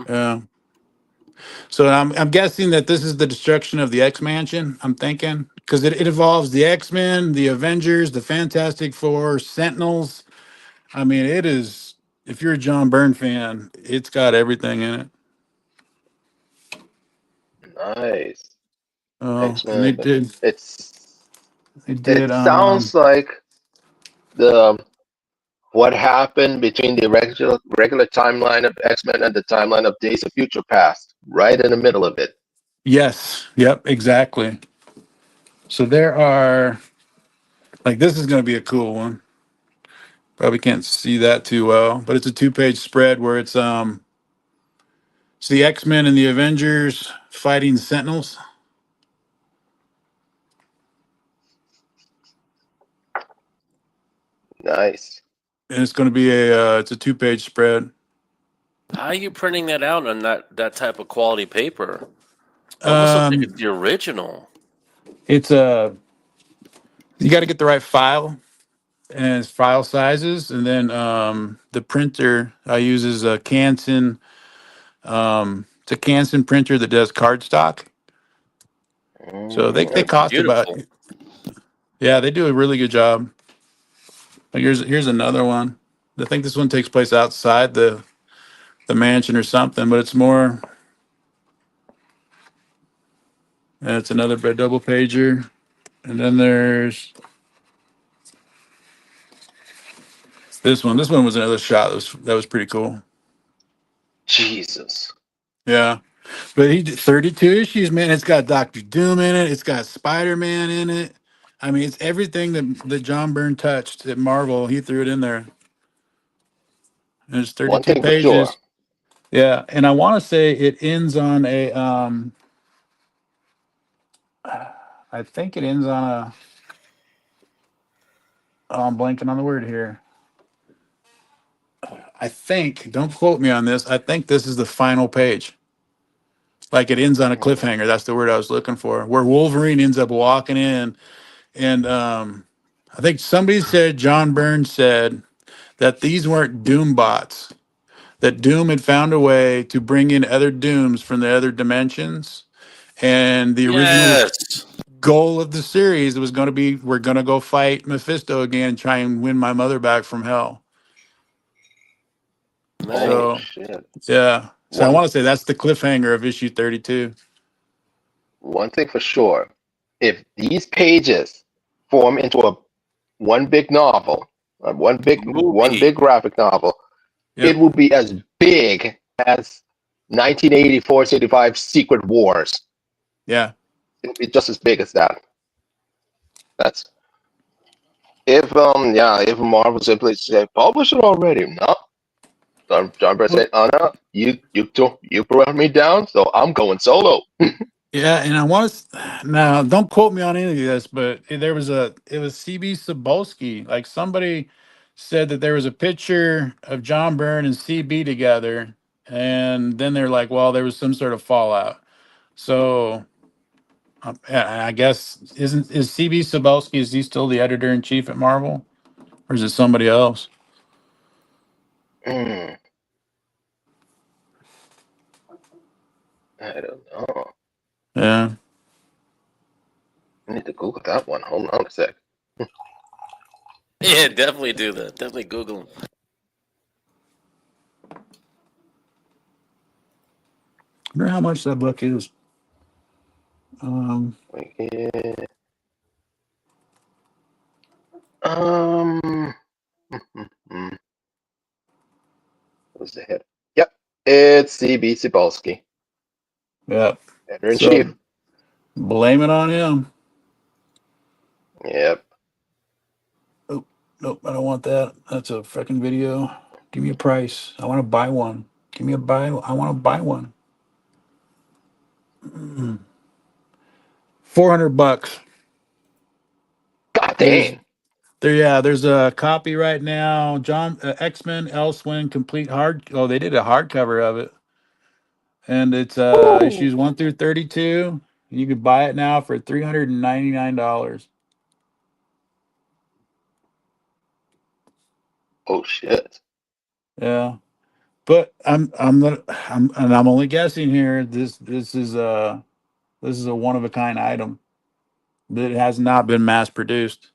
Yeah. So I'm guessing that this is the destruction of the X Mansion. I'm thinking because it involves the X-Men, the Avengers, the Fantastic Four, Sentinels. I mean, it's if you're a John Byrne fan, it's got everything in it. Nice. Oh, and X-Men. It it sounds like the what happened between the regular timeline of X-Men and the timeline of Days of Future Past, right in the middle of it. yes, yep, exactly. So there are, like, this is going to be a cool one. Probably can't see that too well, but it's a 2-page spread where it's the X-Men and the Avengers fighting Sentinels. Nice. And it's going to be it's a 2-page spread. How are you printing that out on that type of quality paper? Almost looks like it's the original. It's you got to get the right file and its file sizes, and then the printer I use is a Canson. It's a Canson printer that does cardstock. So they That's cost about, beautiful. yeah, they do a really good job. Like here's another one. I think this one takes place outside the mansion or something, but it's more. And it's another double pager, and then there's this one. This one was another shot. That was pretty cool. Jesus. Yeah, but he did 32 issues, man. It's got Doctor Doom in it. It's got Spider-Man in it. I mean, it's everything that John Byrne touched at Marvel. He threw it in there. And it's 32 One thing for pages. sure. Yeah, and I want to say it ends on a I think it ends on a. Oh, I'm blanking on the word here. I think, don't quote me on this. I think this is the final page. Like it ends on a cliffhanger. That's the word I was looking for. Where Wolverine ends up walking in, and I think somebody said, John Byrne said that these weren't Doom bots. That Doom had found a way to bring in other Dooms from the other dimensions, and the original Yes. goal of the series was going to be, we're going to go fight Mephisto again and try and win my mother back from hell. Nice. So, shit. yeah. So I One- want to say that's the cliffhanger of issue 32. One thing for sure, if these pages form into one big novel, one big graphic novel, Yep. it will be as big as 1984-85 Secret Wars. Yeah. It'll be just as big as that. That's if Marvel simply say publish it already. No. John Byrne said, "Oh no, you brought me down, so I'm going solo." Yeah, and I want to now. Don't quote me on any of this, but it was CB Cebulski. Like somebody said that there was a picture of John Byrne and CB together, and then they're like, "Well, there was some sort of fallout." So, yeah, I guess is CB Cebulski, is he still the editor in chief at Marvel, or is it somebody else? I don't know. Yeah. I need to Google that one. Hold on a sec. Yeah, definitely do that. Definitely Google them. I wonder how much that book is. Yeah. What's the head? Yep, it's CB Cebulski. Yep. Editor in chief. Blame it on him. Yep. Oh, nope, I don't want that. That's a freaking video. Give me a price. I want to buy one. Give me a buy. I want to buy one. $400. God dang. There's a copy right now. John X-Men Elsewhere complete hard. Oh, they did a hardcover of it, and it's issues 1 through 32. You could buy it now for $399. Oh shit. Yeah, but I'm only guessing here. This is a one of a kind item that has not been mass produced.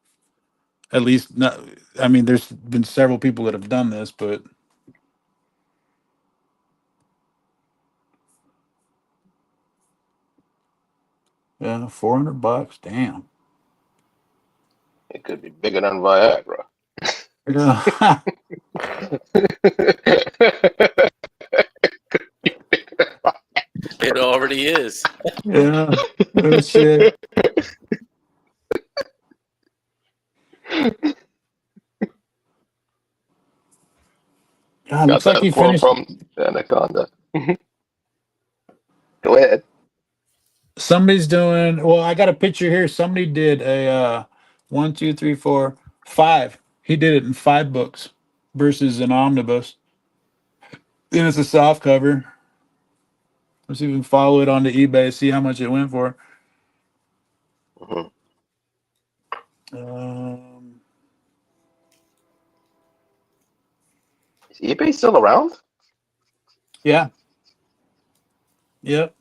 At least not. I mean, there's been several people that have done this, but Yeah, $400. Damn. It could be bigger than Viagra. Yeah. It already is. Yeah. Oh, shit. God, Got looks like that he for finished. from Anaconda. Go ahead. Somebody's doing. Well, I got a picture here. Somebody did a 1, 2, 3, 4, 5. He did it in 5 books versus an omnibus. Then it's a soft cover. Let's even follow it onto eBay, see how much it went for. Mhm. Is eBay still around? Yeah. Yep.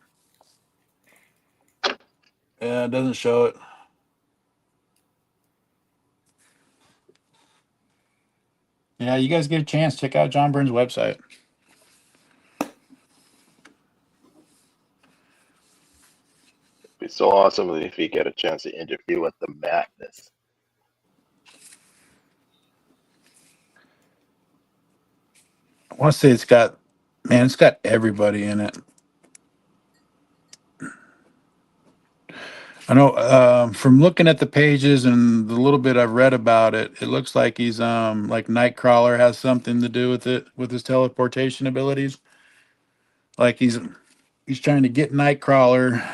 Yeah, it doesn't show it. Yeah, you guys get a chance, check out John Byrne's website. It'd be so awesome if we get a chance to interview with the Madness. I want to say it's got everybody in it. I know from looking at the pages and the little bit I've read about it, it looks like he's like Nightcrawler has something to do with it, with his teleportation abilities. Like he's trying to get Nightcrawler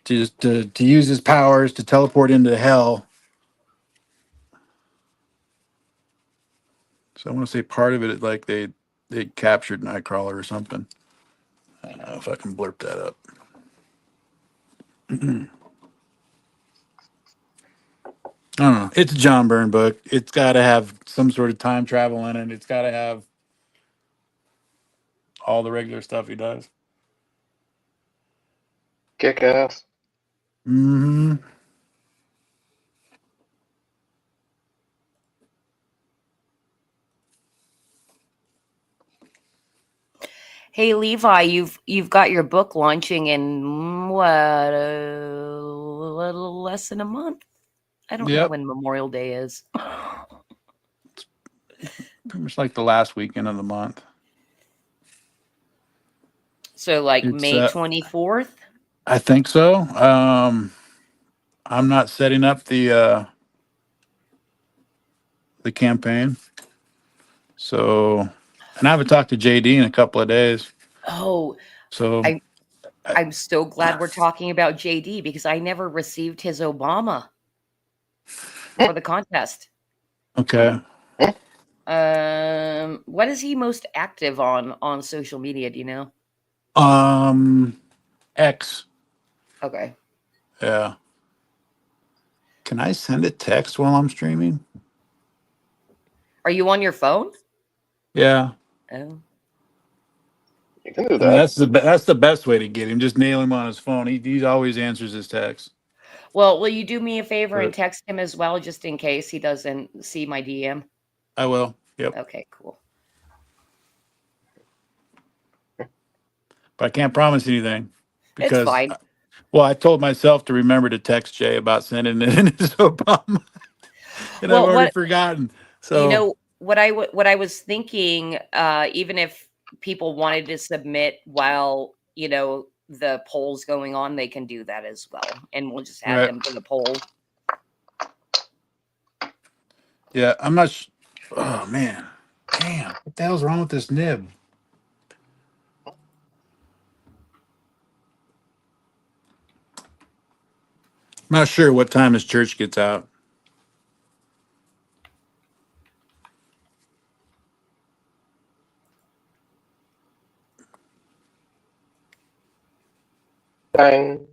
to use his powers to teleport into hell. So I want to say part of it, like they captured Nightcrawler or something. I don't know if I can blurb that up. I don't know. It's a John Byrne book. It's got to have some sort of time travel in it. It's got to have all the regular stuff he does. Kick ass. Mm-hmm. Hey Levi, you've got your book launching in what, a little less than a month? I don't know Yep. when Memorial Day is. Pretty much like the last weekend of the month. So like It's May 24th? I think so. I'm not setting up the campaign. So, and I haven't talked to JD in a couple of days. Oh, So I'm so glad we're talking about JD because I never received his Obama for the contest. Okay. What is he most active on social media? Do you know? X. Okay. Yeah. Can I send a text while I'm streaming? Are you on your phone? Yeah. Oh. You can do I that. mean, that's the best way to get him. Just nail him on his phone. He always answers his text. Well, will you do me a favor and But text him as well, just in case he doesn't see my DM? I will. Yep. Okay, cool. But I can't promise anything It's because, fine. well, I told myself to remember to text Jay about sending it in his Obama, and I've Well, already what forgotten. So you know, what I was thinking, even if people wanted to submit while the poll's going on, they can do that as well, and we'll just add right. them to the poll. Yeah, I'm not. Oh man, damn! What the hell's wrong with this nib? I'm not sure what time his church gets out. Bang.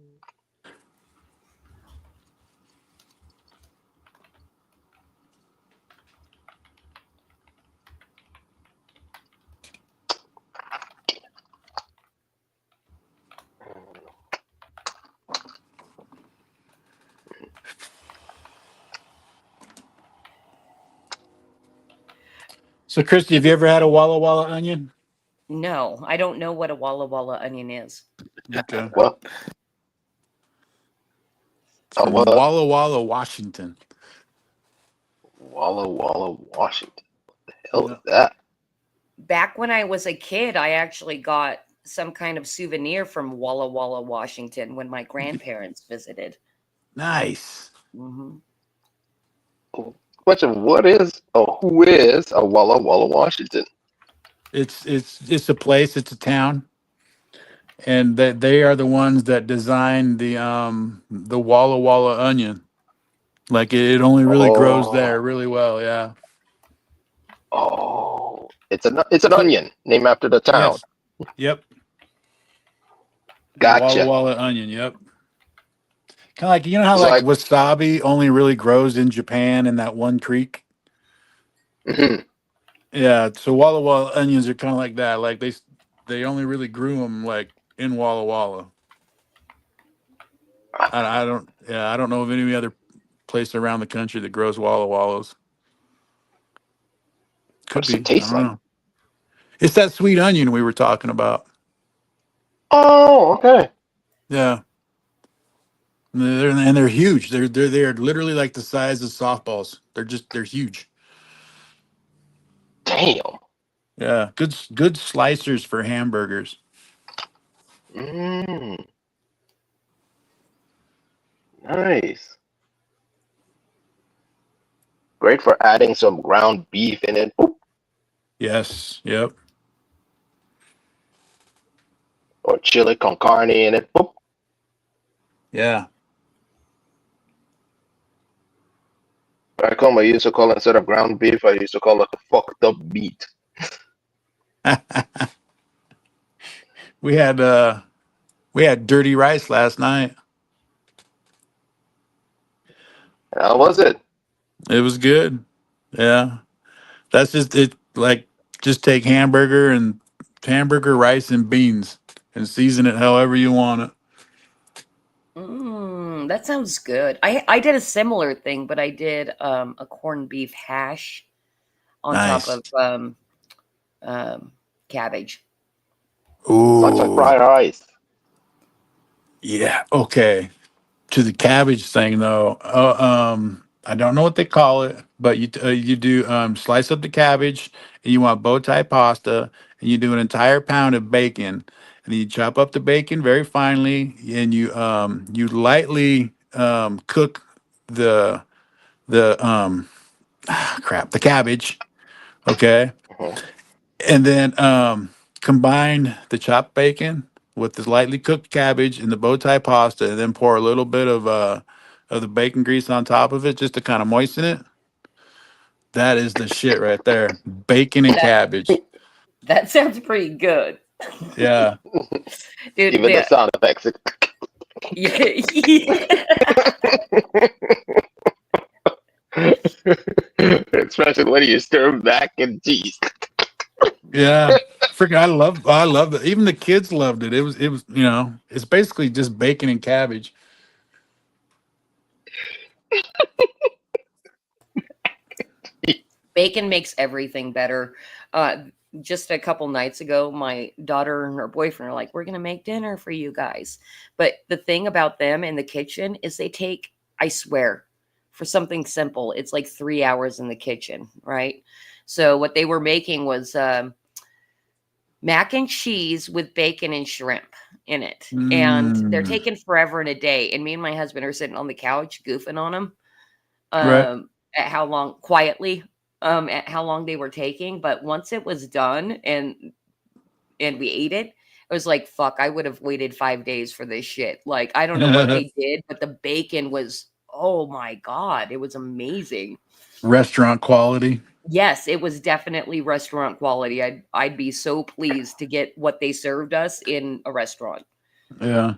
So, Christy, have you ever had a Walla Walla onion? No, I don't know what a Walla Walla onion is. Okay. Well, It's from what? Walla Walla, Washington. Walla Walla, Washington. What the hell Yeah. is that? Back when I was a kid, I actually got some kind of souvenir from Walla Walla, Washington when my grandparents visited. Nice. Hmm. Question: What is or who is a Walla Walla, Washington? It's a place. It's a town, and they are the ones that designed the Walla Walla onion. Like it only really grows there Oh, really well. Yeah. oh, it's an So onion named after the town. yes. Yep. The Walla Gotcha. Walla onion. Yep. Kind of like how It's like like, wasabi only really grows in Japan in that one creek. mhm. Yeah. So Walla Walla onions are kind of like that. Like they only really grew them like in Walla Walla. I don't. Yeah. I don't know of any other place around the country that grows Walla Wallas. What Could does it be. I taste don't like? know. It's that sweet onion we were talking about. Oh, okay. Yeah. And they're huge. They're literally like the size of softballs. They're huge. Damn. Yeah, good slicers for hamburgers. Mm, nice. Great for adding some ground beef in it. Boop. Yes. Yep. Or chili con carne in it. Boop. Yeah. Back home, I used to call it, instead of ground beef, I used to call it the fucked up meat. we had dirty rice last night. How was it? It was good. Yeah. That's just it. Like just take hamburger rice and beans and season it however you want it. That sounds good. I did a similar thing, but I did a corned beef hash on top Nice. of cabbage. Sounds like Ooh. fried rice. Yeah. Okay. To the cabbage thing though, I don't know what they call it, but you do slice up the cabbage, and you want bow tie pasta, and you do an entire pound of bacon, and you chop up the bacon very finely, and you lightly cook the the cabbage, okay, Mhm. and then combine the chopped bacon with the lightly cooked cabbage and the bow tie pasta, and then pour a little bit of the bacon grease on top of it just to kind of moisten it. That is the shit right there. Bacon and That cabbage. that sounds pretty good, Yeah. dude. Even the sound effects. Yeah. Especially when you stir mac and cheese. Yeah. Freaking I love it. Even the kids loved it. It was it's basically just bacon and cabbage. Bacon makes everything better. Just a couple nights ago, my daughter and her boyfriend are like, "We're gonna make dinner for you guys." But the thing about them in the kitchen is they take, I swear, for something simple, it's like 3 hours in the kitchen, right? So what they were making was mac and cheese with bacon and shrimp in it, and they're Mm. taking forever and a day. And me and my husband are sitting on the couch goofing on them, Right. at how long quietly at how long they were taking. But once it was done and we ate it, it was like, fuck, I would have waited 5 days for this shit. Like, I don't know what they did, but the bacon was, oh my God, it was amazing. Restaurant quality. Yes, it was definitely restaurant quality. I'd be so pleased to get what they served us in a restaurant. Yeah.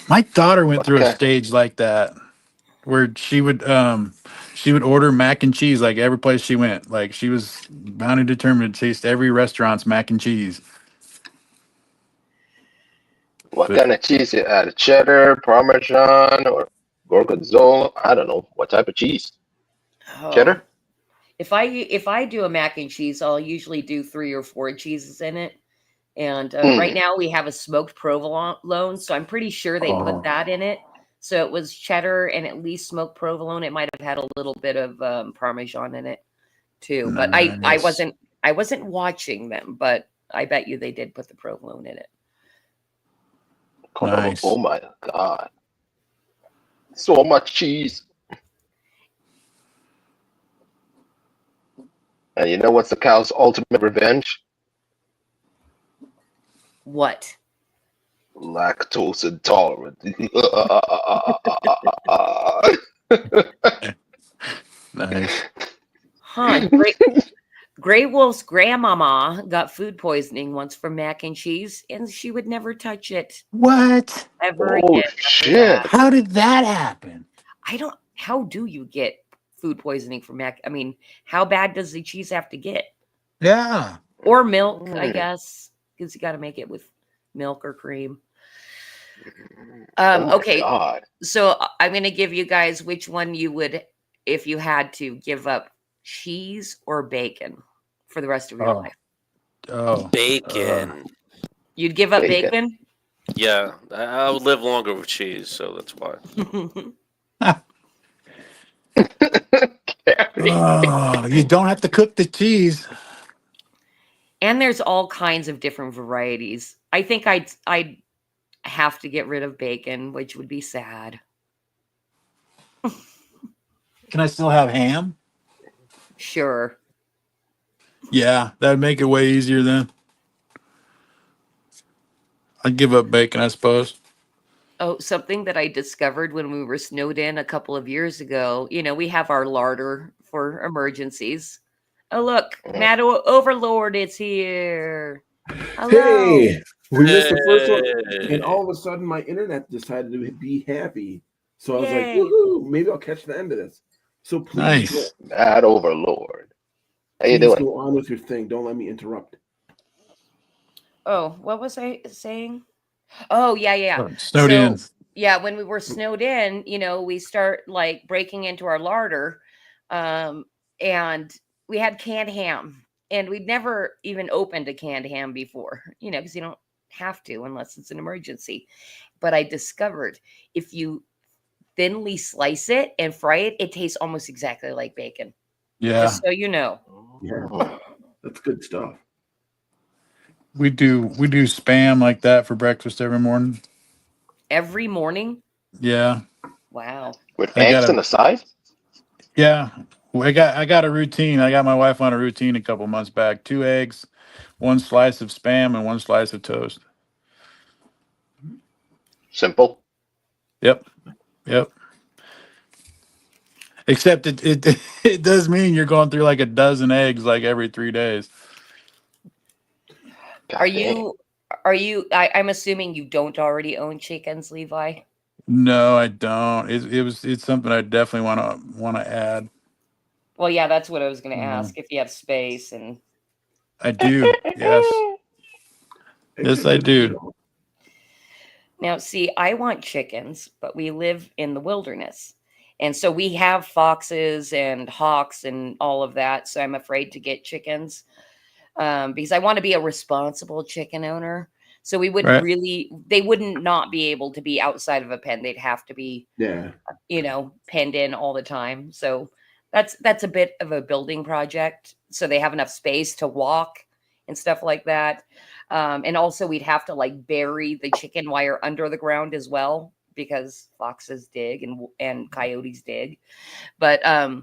My daughter went through a Okay. stage like that where she would order mac and cheese like every place she went. Like she was bound and determined to taste every restaurant's mac and cheese. What But kind of cheese you add? Cheddar, Parmesan, or Gorgonzola? I don't know. What type of cheese? Oh. Cheddar? If I do a mac and cheese, I'll usually do 3 or 4 cheeses in it. And right now we have a smoked provolone, so I'm pretty sure they oh, put that in it. So it was cheddar and at least smoked provolone. It might have had a little bit of Parmesan in it too. But I wasn't watching them, but I bet you they did put the provolone in it. Nice. Oh my God. So much cheese. And you know what's the cow's ultimate revenge? What? Lactose intolerant. Nice. Huh. Grey Wolf's grandmama got food poisoning once from mac and cheese, and she would never touch it What? ever Oh, again. shit. How did that happen? How do you get food poisoning from mac? I mean, how bad does the cheese have to get? Yeah. Or milk, I guess, because you got to make it with milk or cream. Okay. God. So I'm going to give you guys which one you would, if you had to give up, cheese or bacon for the rest of your life. Bacon. You'd give up bacon? Yeah, I would live longer with cheese, so that's why. You don't have to cook the cheese. And there's all kinds of different varieties. I think I'd have to get rid of bacon, which would be sad. Can I still have ham? Sure. Yeah, that'd make it way easier then. I'd give up bacon, I suppose. Oh, something that I discovered when we were snowed in a couple of years ago. You know, we have our larder for emergencies. Oh, look, Matt Overlord is here. Hello. Hey, we missed the first one, and all of a sudden my internet decided to be happy. So I was like, woohoo, maybe I'll catch the end of this. So please, Matt Overlord. How you please doing? go on with your thing. Don't let me interrupt. Oh, what was I saying? Oh, yeah. Snowed in. Yeah, when we were snowed in, you know, we start like breaking into our larder, and we had canned ham, and we'd never even opened a canned ham before, you know, because you don't have to unless it's an emergency. But I discovered if you thinly slice it and fry it, it tastes almost exactly like bacon. Yeah. Just so you know. Yeah, that's good stuff. We do spam like that for breakfast every morning. Every morning? Yeah. Wow. With eggs on the side? Yeah. I got a routine. I got my wife on a routine a couple months back. 2 eggs, 1 slice of spam, and 1 slice of toast. Simple. Yep. Except it does mean you're going through like a dozen eggs like every 3 days. Are you I'm assuming you don't already own chickens, Levi? No, I don't. It's something I definitely want to add. Well, yeah, that's what I was going to ask, if you have space. And I do. Yes. Yes, I do. Now, see, I want chickens, but we live in the wilderness. And so we have foxes and hawks and all of that. So I'm afraid to get chickens because I want to be a responsible chicken owner. So we wouldn't they wouldn't not be able to be outside of a pen. They'd have to be, you know, penned in all the time. So that's a bit of a building project. So they have enough space to walk and stuff like that. And also we'd have to like bury the chicken wire under the ground as well, because foxes dig and coyotes dig. But I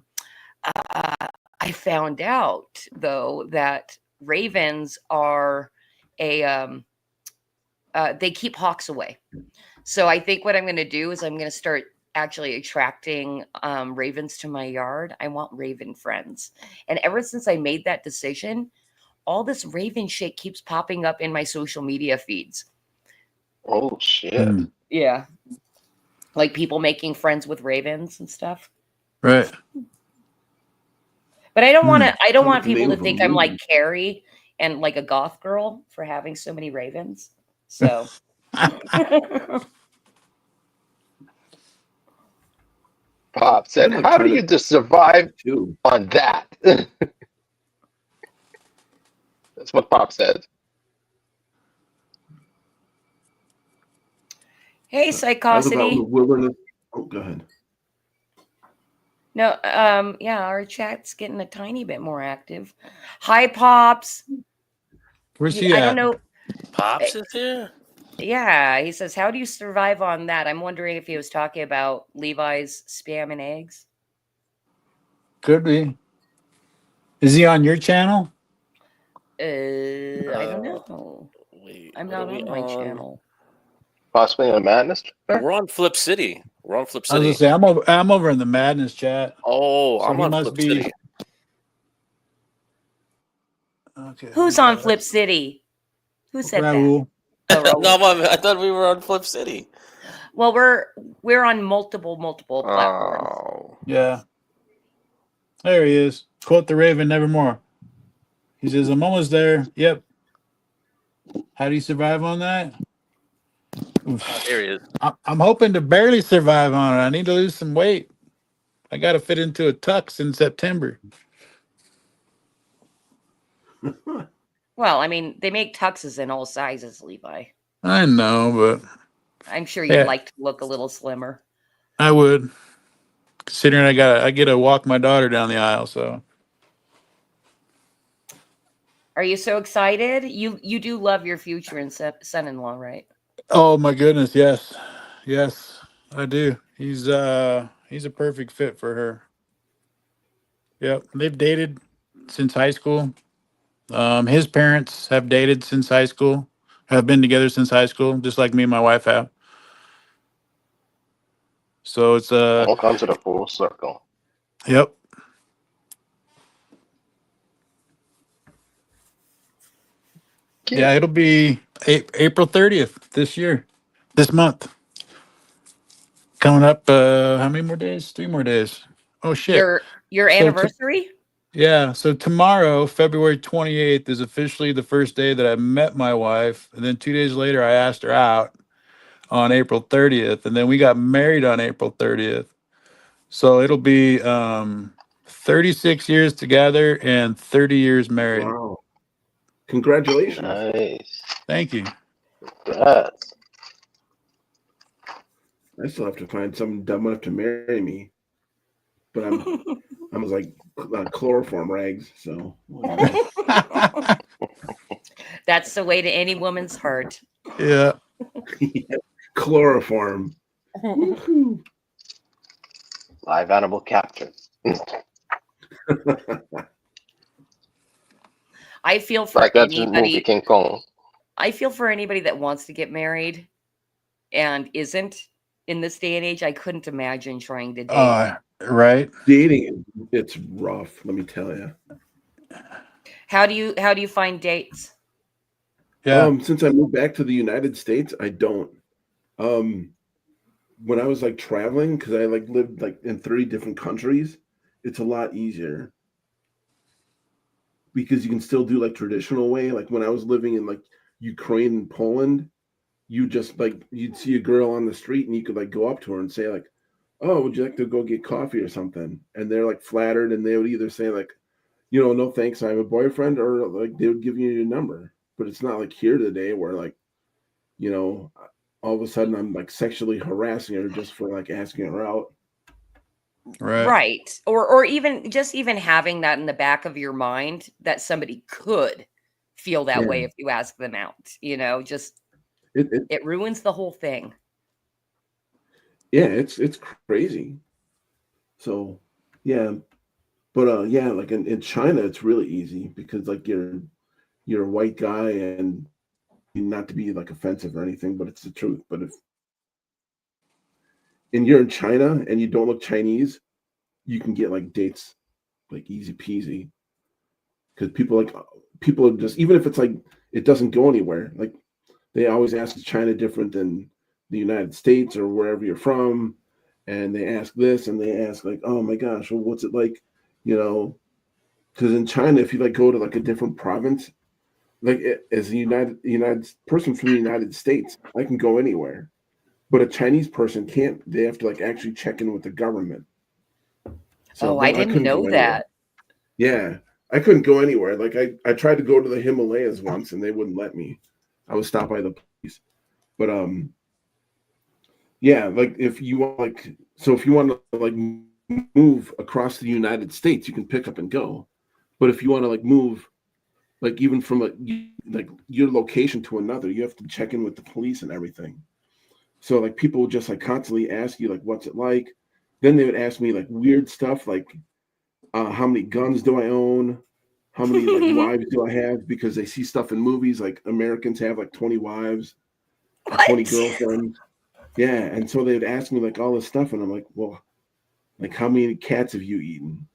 found out though that ravens are they keep hawks away. So I think what I'm going to do is I'm going to start actually attracting ravens to my yard. I want raven friends. And ever since I made that decision, all this raven shit keeps popping up in my social media feeds. Oh shit. Yeah. Like people making friends with ravens and stuff. Right. But I don't want people to think I'm like Carrie and like a goth girl for having so many ravens. So Pop said, how do you just survive on that? That's what Pop said. Hey, Psychosity. Oh, go ahead. No, yeah, our chat's getting a tiny bit more active. Hi, Pops. Where's he I at? don't know. Pops is here. Yeah, he says, "How do you survive on that?" I'm wondering if he was talking about Levi's spam and eggs. Could be. Is he on your channel? I don't know. Wait, I'm what are not we on my on? channel. Possibly in a madness. We're on Flip City. We're on Flip I was gonna City. say I'm over in the Madness chat. Oh, So I'm he on must Flip be. City. Okay. Who's on Flip City? Who said Raul. that? Oh, No, Raul. I thought we were on Flip City. Well, we're on multiple platforms. Oh, Yeah. There he is. Quote the Raven nevermore. He says, I'm almost there. Yep. How do you survive on that? here he is. I'm hoping to barely survive on it. I need to lose some weight. I got to fit into a tux in September. Well, I mean, they make tuxes in all sizes, Levi. I know, but I'm sure you'd like to look a little slimmer. I would. Considering I get to walk my daughter down the aisle, so. Are you so excited? You do love your future and son-in-law, right? Oh my goodness, yes. Yes, I do. He's a perfect fit for her. Yep. They've dated since high school. His parents have dated since high school, have been together since high school, just like me and my wife have. So it's All comes to the full circle. Yep. Yeah, it'll be April 30th this month. Coming up, how many more days? 3 more days. Oh shit. Your anniversary? Yeah, so tomorrow, February 28th, is officially the first day that I met my wife. And then 2 days later, I asked her out on April 30th. And then we got married on April 30th. So it'll be 36 years together and 30 years married. Wow. Congratulations. Nice. Thank you. Yes. I still have to find someone dumb enough to marry me. But I was like chloroform rags, so That's the way to any woman's heart. Yeah. Chloroform. Live animal capture. I feel for Like that movie anybody. King Kong. I feel for anybody that wants to get married and isn't in this day and age. I couldn't imagine trying to date. Right. Dating, it's rough, let me tell you. How do you find dates? Yeah. Since I moved back to the United States, I don't. When I was like traveling, because I like lived like in 30 different countries, it's a lot easier. Because you can still do like traditional way. Like when I was living in like Ukraine and Poland, you just like you'd see a girl on the street and you could like go up to her and say like, "Oh, would you like to go get coffee or something?" And they're like flattered, and they would either say like, "No thanks, I have a boyfriend," or like they would give you your number. But it's not like here today where like, all of a sudden I'm like sexually harassing her just for like asking her out. Right. Or even having that in the back of your mind that somebody could feel that way if you ask them out, just it ruins the whole thing. Yeah, it's crazy. So yeah. But like in China it's really easy because like you're a white guy, and not to be like offensive or anything, but it's the truth. But if you're in China and you don't look Chinese, you can get like dates like easy peasy. Because people are just, even if it's like it doesn't go anywhere, like they always ask, is China different than the United States or wherever you're from? And they ask this and they ask like, oh my gosh, well, what's it like? Because in China, if you like go to like a different province, like as a United person from the United States, I can go anywhere, but a Chinese person can't. They have to like actually check in with the government. So I didn't know that. Yeah, I couldn't go anywhere. Like I tried to go to the Himalayas once, and they wouldn't let me. I was stopped by the police. But Yeah, like if you want, like, so if you want to like move across the United States, you can pick up and go. But if you want to like move, like even from like your location to another, you have to check in with the police and everything. So like people would just like constantly ask you like, what's it like? Then they would ask me like weird stuff like, how many guns do I own? How many like wives do I have? Because they see stuff in movies like Americans have like 20 wives, 20 girlfriends. Yeah, and so they'd ask me like all this stuff, and I'm like, well, like how many cats have you eaten?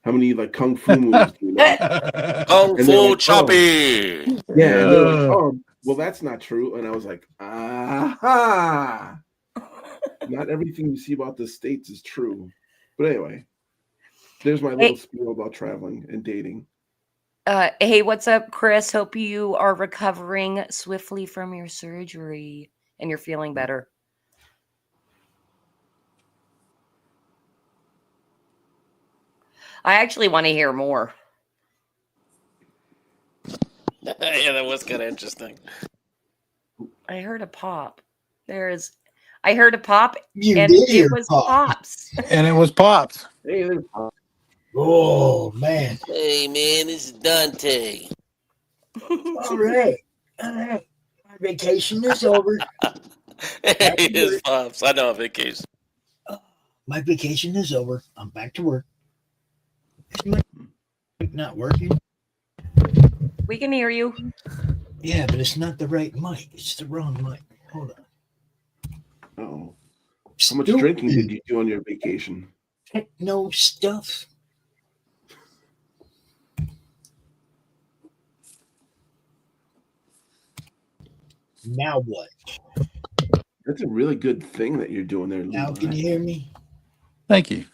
How many like kung fu movies do you know? Kung And they're Fu like, Choppy. yeah, and they're like, oh, well, that's not true. And I was like, aha. Not everything you see about the States is true. But anyway, there's my little spiel about traveling and dating. Hey, what's up, Chris? Hope you are recovering swiftly from your surgery and you're feeling better. I actually want to hear more. Yeah, that was kind of interesting. I heard a pop. I heard a pop, You and did hear it was pop. Pops. And it was Pops. Hey, there's Pop. Oh, man. Hey, man, this is Dante. All right. All right. My vacation is over. Hey, it's Pops. I know, vacation. My vacation is over. I'm back to work. Is my mic not working? We can hear you. Yeah, but it's not the right mic. It's the wrong mic. Hold on. Oh, how much drinking did you do on your vacation? Techno stuff. Now what? That's a really good thing that you're doing there. Now can you hear me? Thank you.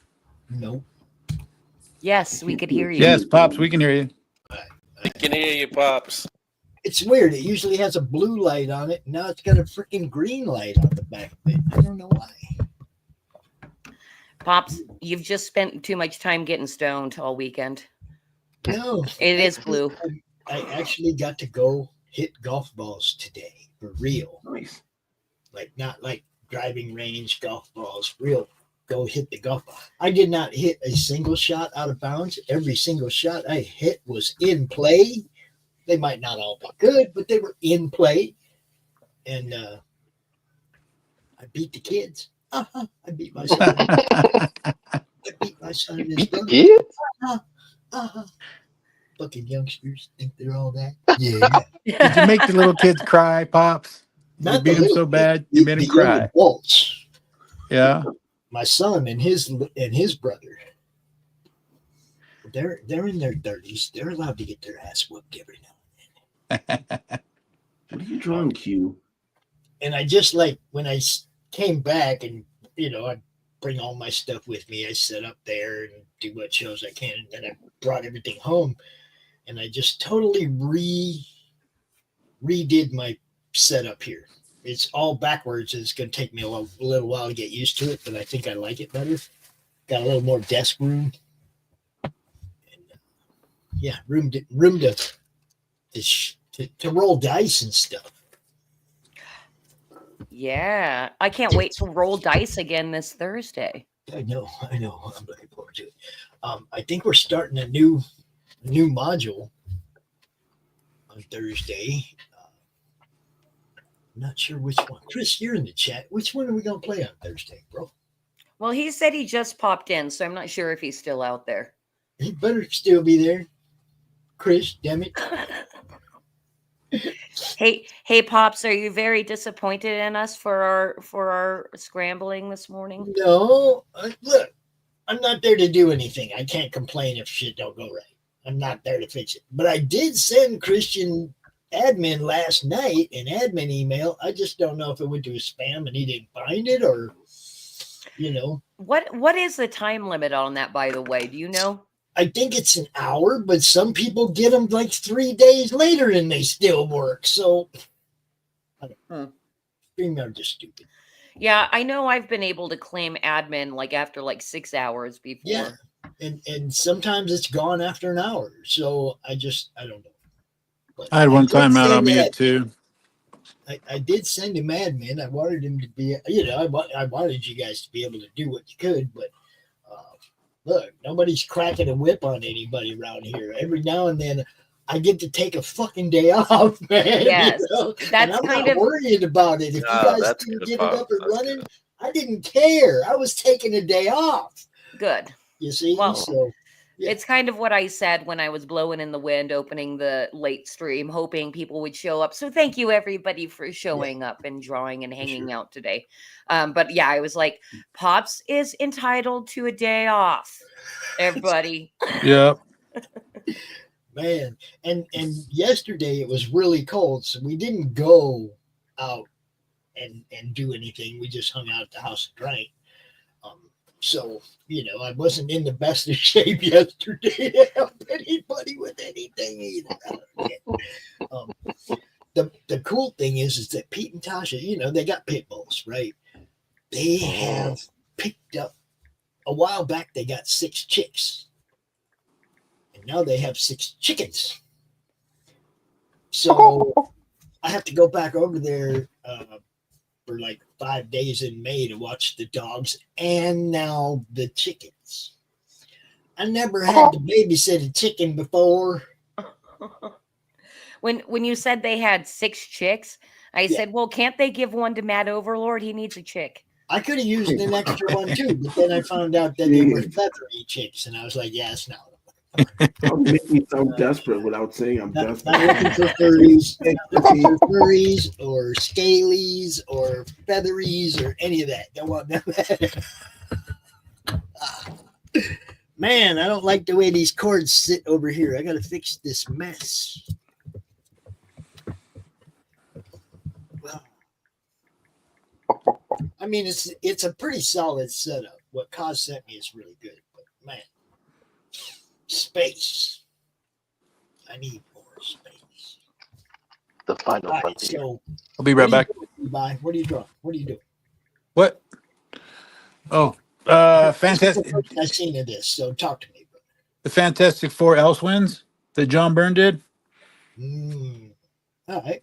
No. Yes, we could hear you. Yes, Pops, we can hear you. I can hear you, Pops. It's weird. It usually has a blue light on it. Now it's got a freaking green light on the back of it. I don't know why. Pops, you've just spent too much time getting stoned all weekend. No. It is blue. I actually got to go hit golf balls today for real. Nice. Like not like driving range golf balls, real. Go hit the golf ball. I did not hit a single shot out of bounds. Every single shot I hit was in play. They might not all be good, but they were in play. And I beat the kids. I beat my son. I beat my son and his brother. Fucking youngsters think they're all that. Yeah. Did you make the little kids cry, Pops? You beat them so bad, you made them cry. Adults. Yeah. My son and his brother. They're in their 30s. They're allowed to get their ass whooped every now and then. What are you drawing, Q? And I just like when I came back and I bring all my stuff with me. I set up there and do what shows I can, and then I brought everything home, and I just totally redid my setup here. It's all backwards. It's going to take me a little while to get used to it, but I think I like it better. Got a little more desk room. And, room to roll dice and stuff. Yeah, I can't wait to roll dice again this Thursday. I know. I'm looking forward to it. I think we're starting a new module on Thursday. I'm not sure which one. Chris, you're in the chat. Which one are we going to play on Thursday, bro? Well, he said he just popped in, so I'm not sure if he's still out there. He better still be there. Chris, damn it. Hey, Pops, are you very disappointed in us for our scrambling this morning? No, look, I'm not there to do anything. I can't complain if shit don't go right. I'm not there to fix it. But I did send Christian admin last night an admin email. I just don't know if it went to his spam and he didn't find it, or What is the time limit on that, by the way? Do you know? I think it's an hour, but some people get them like 3 days later and they still work. So StreamYard just stupid. Yeah, I know I've been able to claim admin like after like 6 hours before. Yeah. And sometimes it's gone after an hour. So I don't know. But I had one time out on me at 2. I did send him admin. I wanted him to be, I wanted you guys to be able to do what you could, but look, nobody's cracking a whip on anybody around here. Every now and then, I get to take a fucking day off, man. Yes, And that's I'm kind not of worried about it. If you guys that's didn't good, get Pop. it up and That's running, good. I didn't care. I was taking a day off. good. You see, Well, so yeah. It's kind of what I said when I was blowing in the wind, opening the late stream, hoping people would show up. So thank you everybody for showing up and drawing and hanging out today. But yeah, I was like, Pops is entitled to a day off. Everybody. Yeah. Man, and yesterday it was really cold, so we didn't go out and do anything. We just hung out at the house and drank. So, I wasn't in the best of shape yesterday to help anybody with anything either. The cool thing is that Pete and Tasha, they got pit bulls, right? They have picked up, a while back, they got 6 chicks. And now they have 6 chickens. So I have to go back over there for like 5 days in May to watch the dogs and now the chickens. I never had to babysit a chicken before. When you said they had 6 chicks, I said, well, can't they give one to Matt Overlord? He needs a chick. I could have used an extra one too, but then I found out that they were feathery chicks, and I was like, yes, no. Don't make me sound desperate without saying I'm desperate. Not looking for furries, furries or scalies or featheries or any of that. Don't want none of that. Man, I don't like the way these cords sit over here. I got to fix this mess. Well, I mean, it's a pretty solid setup. What Kaz sent me is really good, but man, space. I need more space. The final All right, frontier. so I'll be right back. What are you drawing? What are you doing? What? Oh, fantastic. I've seen of this, so talk to me. The Fantastic Four Elsewinds that John Byrne did. All right.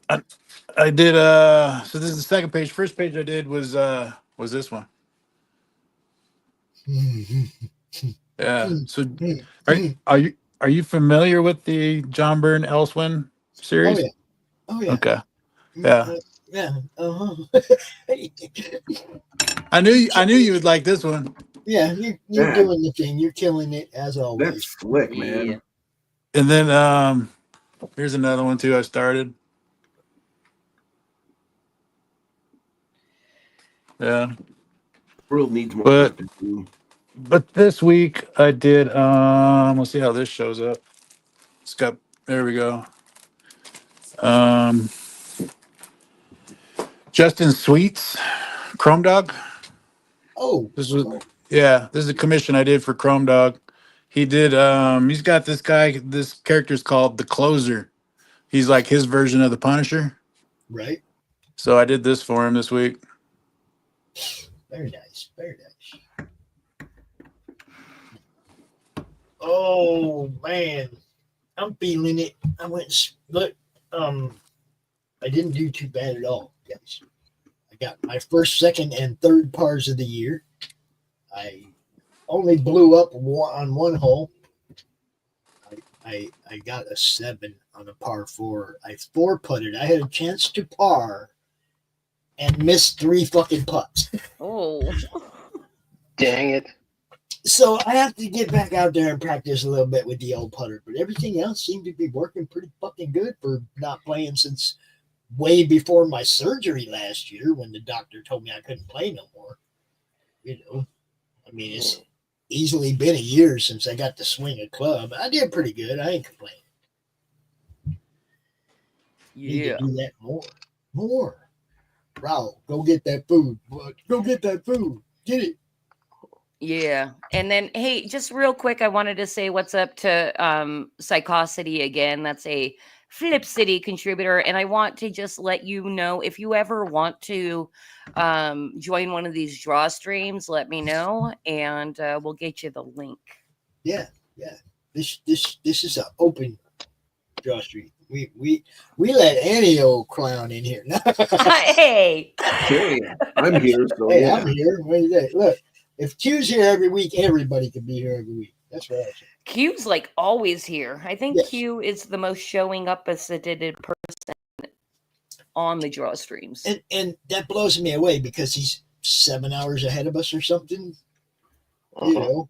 I did so this is the second page. First page I did was this one. Yeah. So are you familiar with the John Byrne Elsewin series? Oh yeah. Okay. Yeah. Yeah. I knew you would like this one. Yeah, you're doing the thing. You're killing it as always. That's slick, man. And then here's another one too I started. Yeah. World needs more. But this week I did we'll see how this shows up. It's got there we go. Justin Sweets, Chrome Dog. Oh, this is a commission I did for Chrome Dog. He did he's got this character's called the Closer. He's like his version of the Punisher. Right. So I did this for him this week. Very nice. Very nice. Oh man, I'm feeling it. I went look. I didn't do too bad at all, guys. I got my first, second, and third pars of the year. I only blew up on one hole. I got a 7 on a par 4. I 4-putted. I had a chance to par and missed 3 fucking putts. Oh. Dang it. So I have to get back out there and practice a little bit with the old putter, but everything else seemed to be working pretty fucking good for not playing since way before my surgery last year when the doctor told me I couldn't play no more. I mean, it's easily been a year since I got to swing a club. I did pretty good. I ain't complaining. Need to do that more. Raul, go get that food. Go get that food. Get it. Yeah. And then, hey, just real quick, I wanted to say what's up to Psychosity again. That's a Flip City contributor. And I want to just let you know, if you ever want to join one of these draw streams, let me know and we'll get you the link. Yeah. This is an open draw stream. We let any old clown in here. Hey. Hey, I'm here, so Hey, yeah. I'm here. What do you think? Look, if Q's here every week, everybody can be here every week. That's what I say. Q's like always here. I think Yes. Q is the most showing up as a person on the draw streams. And that blows me away because he's 7 hours ahead of us or something. You know,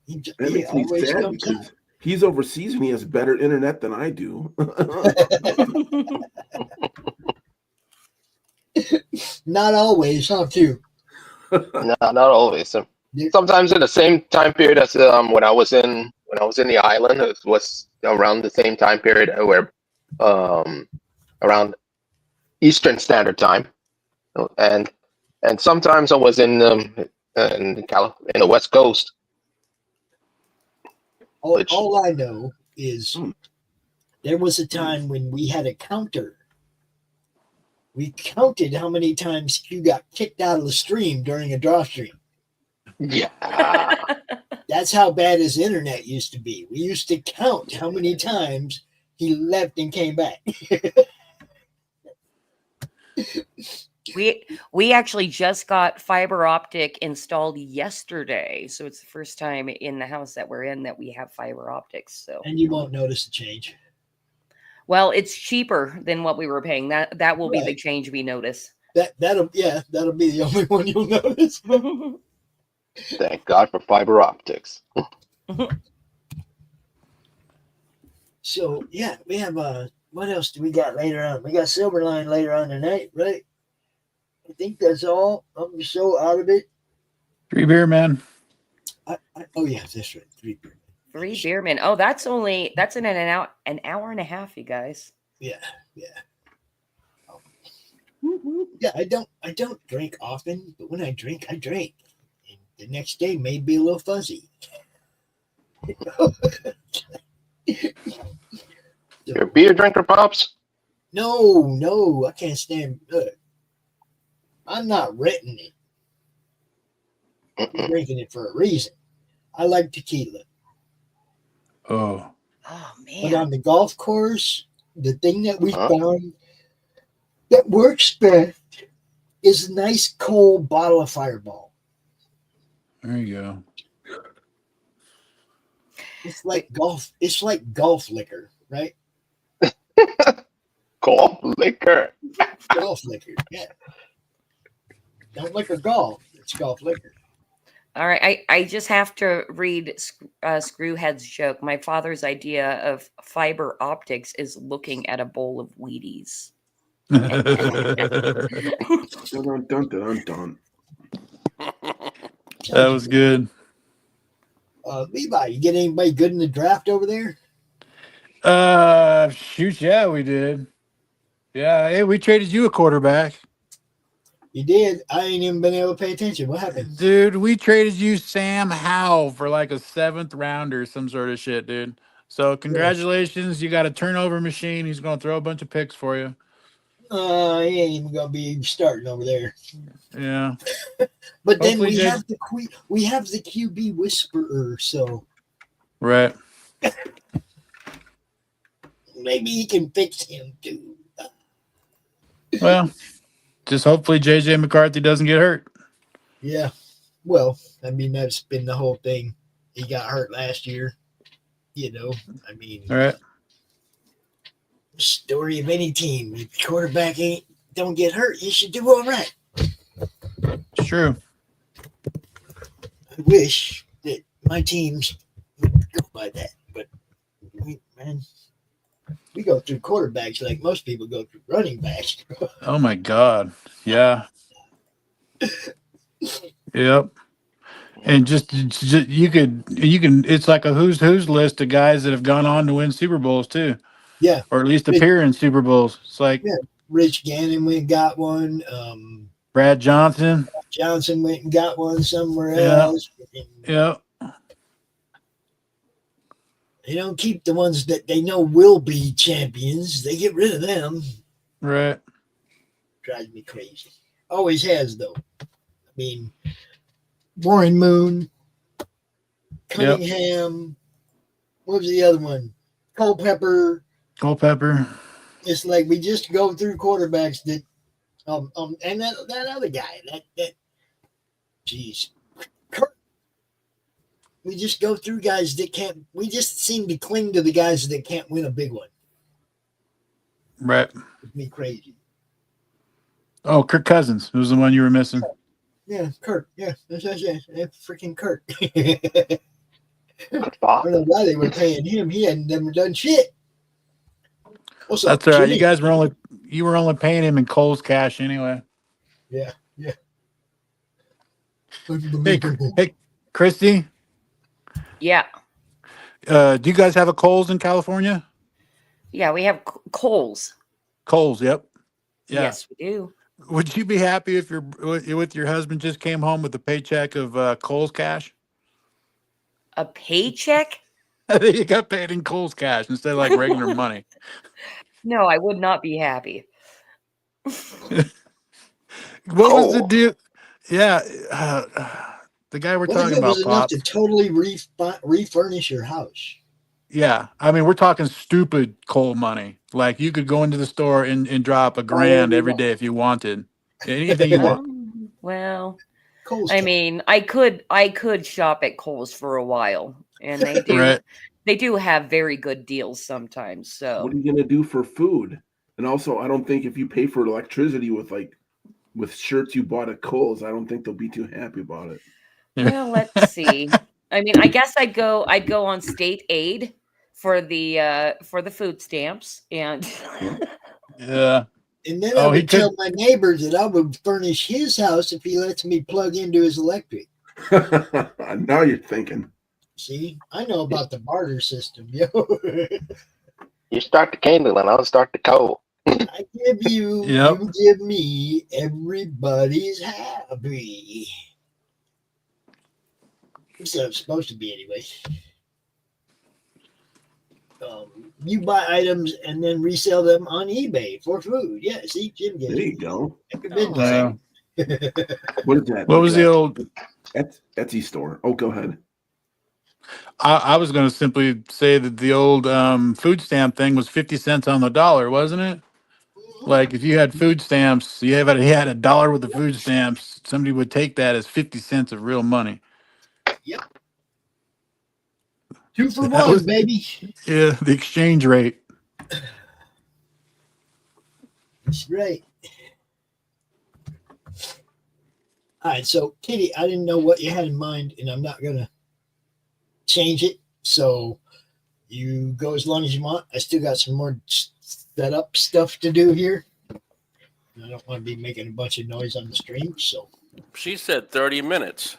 That makes me always sad comes because he's overseas and he has better internet than I do. Not always, huh, Q? No, not always. Sometimes in the same time period as when I was in the island, it was around the same time period where around Eastern Standard Time, and sometimes I was in the West Coast. All I know is there was a time when we had a counter. We counted how many times Q got kicked out of the stream during a draw stream. Yeah. That's how bad his internet used to be. We used to count how many times he left and came back. We actually just got fiber optic installed yesterday, so it's the first time in the house that we're in that we have fiber optics. So, and you won't notice the change. Well, it's cheaper than what we were paying. That will be the Right. change we notice. That'll be the only one you'll notice. Thank God for fiber optics. So yeah, we have what else do we got later on? We got Silverline later on tonight, right? I think that's all. I'm so out of it. 3 beer man. Oh yeah, that's right. 3 beer. 3 beermen. Oh, that's in an hour and a half, you guys. Yeah. Yeah, I don't drink often, but when I drink, I drink. And the next day may be a little fuzzy. You're a beer drinker, Pops? No, I can't stand. I'm not renting it. I'm drinking it for a reason. I like tequila. Oh man! But on the golf course, the thing that we found that works best is a nice cold bottle of Fireball. There you go. It's like golf. It's like golf liquor, right? Golf liquor. Golf liquor. Yeah. Don't liquor golf. It's golf liquor. All right, I just have to read Screwhead's joke. My father's idea of fiber optics is looking at a bowl of Wheaties. Dun, dun, dun, dun. That was good. Levi, you get anybody good in the draft over there? Shoot, yeah, we did. Yeah, hey, we traded you a quarterback. You did. I ain't even been able to pay attention. What happened? Dude, we traded you Sam Howell for like a 7th rounder, some sort of shit, dude. So congratulations. You got a turnover machine. He's going to throw a bunch of picks for you. He ain't even going to be starting over there. Yeah. But then Hopefully we have the QB whisperer, so right. Maybe he can fix him too. Well, just hopefully JJ McCarthy doesn't get hurt. Yeah. Well, I mean, that's been the whole thing. He got hurt last year. You know, I mean, All right. Story of any team. If the quarterback don't get hurt, you should do all right. It's true. I wish that my teams would go by that, but we go through quarterbacks like most people go through running backs. Oh my God. Yeah. Yep. And just you can it's like a who's list of guys that have gone on to win Super Bowls too. Yeah. Or at least appear in Super Bowls. It's like Rich Gannon went and got one. Brad Johnson. Johnson went and got one somewhere else. Yeah. They don't keep the ones that they know will be champions. They get rid of them. Right. Drives me crazy. Always has, though. I mean, Warren Moon, Cunningham. What was the other one? Culpepper. Culpepper. It's like we just go through quarterbacks that, and that other guy, geez, Kirk. We just go through guys that can't. We just seem to cling to the guys that can't win a big one. Right. It's me crazy. Oh, Kirk Cousins was the one you were missing. Yeah, Kirk. Yeah, that's freaking Kirk. I don't know why they were paying him. He hadn't never done shit. What's up, That's all right. Jimmy? You were only paying him in Cole's cash anyway. Yeah. Hey, Christy. Yeah. Do you guys have a Kohl's in California? Yeah, we have Kohl's. Kohl's, yep. Yeah. Yes, we do. Would you be happy if with your husband just came home with a paycheck of Kohl's cash? A paycheck? You got paid in Kohl's cash instead of like regular money. No, I would not be happy. What was the deal? Yeah, the guy we're What talking if it about, was enough Pops. to totally refurnish your house? Yeah, I mean, we're talking stupid Kohl money. Like you could go into the store and drop $1,000 every day if you wanted. Anything you want. Well, Kohl's I mean, I could shop at Kohl's for a while, and they do Right. they do have very good deals sometimes. So What are you gonna do for food? And also, I don't think if you pay for electricity with shirts you bought at Kohl's, I don't think they'll be too happy about it. well, let's see. I mean, I guess I'd go on state aid for the food stamps and Yeah. And then I would tell my neighbors that I would furnish his house if he lets me plug into his electric. Now you're thinking. See, I know about the barter system, yo. You start the candle and I'll start the coal. I give you, you give me, everybody's happy. So it's supposed to be anyway. You buy items and then resell them on eBay for food. Yeah, see, Jim gets There you go. Wow. What is that? What was the old Etsy store? Oh, go ahead. I was going to simply say that the old food stamp thing was 50 cents on the dollar, wasn't it? Like if you had food stamps, you had $1 worth of food stamps, somebody would take that as 50 cents of real money. Yep. 2 for 1, baby. Yeah, the exchange rate. That's right. All right, so Kitty, I didn't know what you had in mind, and I'm not gonna change it. So you go as long as you want. I still got some more setup stuff to do here. I don't want to be making a bunch of noise on the stream. So She said 30 minutes.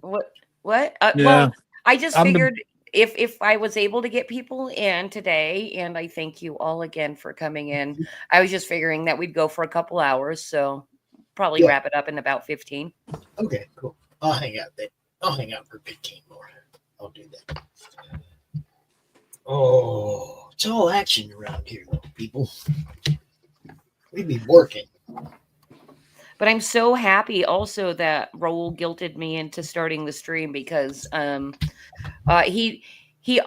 What? Yeah. Well, I just figured if I was able to get people in today, and I thank you all again for coming in. I was just figuring that we'd go for a couple hours, so probably wrap it up in about 15. Okay, cool. I'll hang out then. I'll hang out for 15 more. I'll do that. Oh, it's all action around here, though, people. We be working. But I'm so happy also that Raul guilted me into starting the stream because he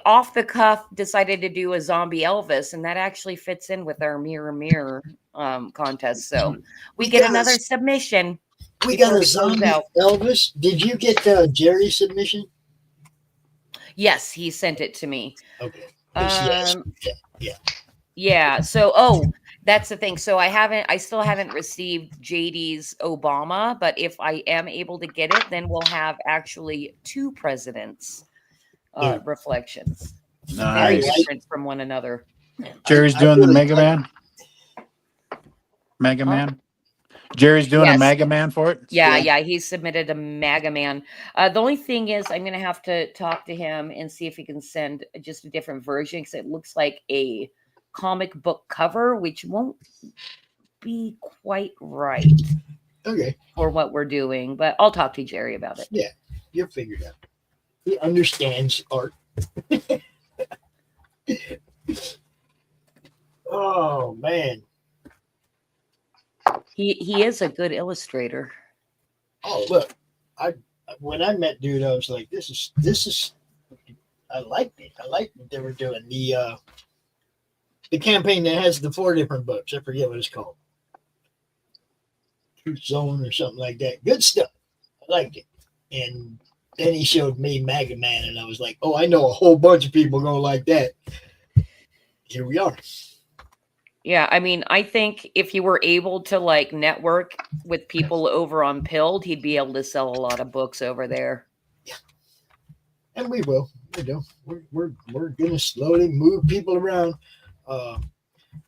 off the cuff decided to do a zombie Elvis, and that actually fits in with our mirror contest. So we get another submission. We got a zombie Elvis. Did you get Jerry's submission? Yes, he sent it to me. Okay. Yeah. So, that's the thing. So I still haven't received JD's Obama, but if I am able to get it, then we'll have actually 2 presidents reflections. Very Nice. different from one another. Jerry's doing the Mega Man. Mega Man. Jerry's doing a Mega Man for it. Yeah. He submitted a Mega Man. The only thing is, I'm going to have to talk to him and see if he can send just a different version because it looks like a comic book cover, which won't be quite right. Okay. For what we're doing, but I'll talk to Jerry about it. Yeah, you'll figure it out. He understands art. Oh man. He is a good illustrator. Oh look, when I met dude, I was like, this is I liked it. I liked what they were doing. The campaign that has the 4 different books. I forget what it's called. Truth Zone or something like that. Good stuff. I liked it. And then he showed me Mega Man, and I was like, oh, I know a whole bunch of people going to like that. Here we are. Yeah, I mean, I think if he were able to like network with people over on Pilled, he'd be able to sell a lot of books over there. Yeah. And we will. You know, we're gonna slowly move people around.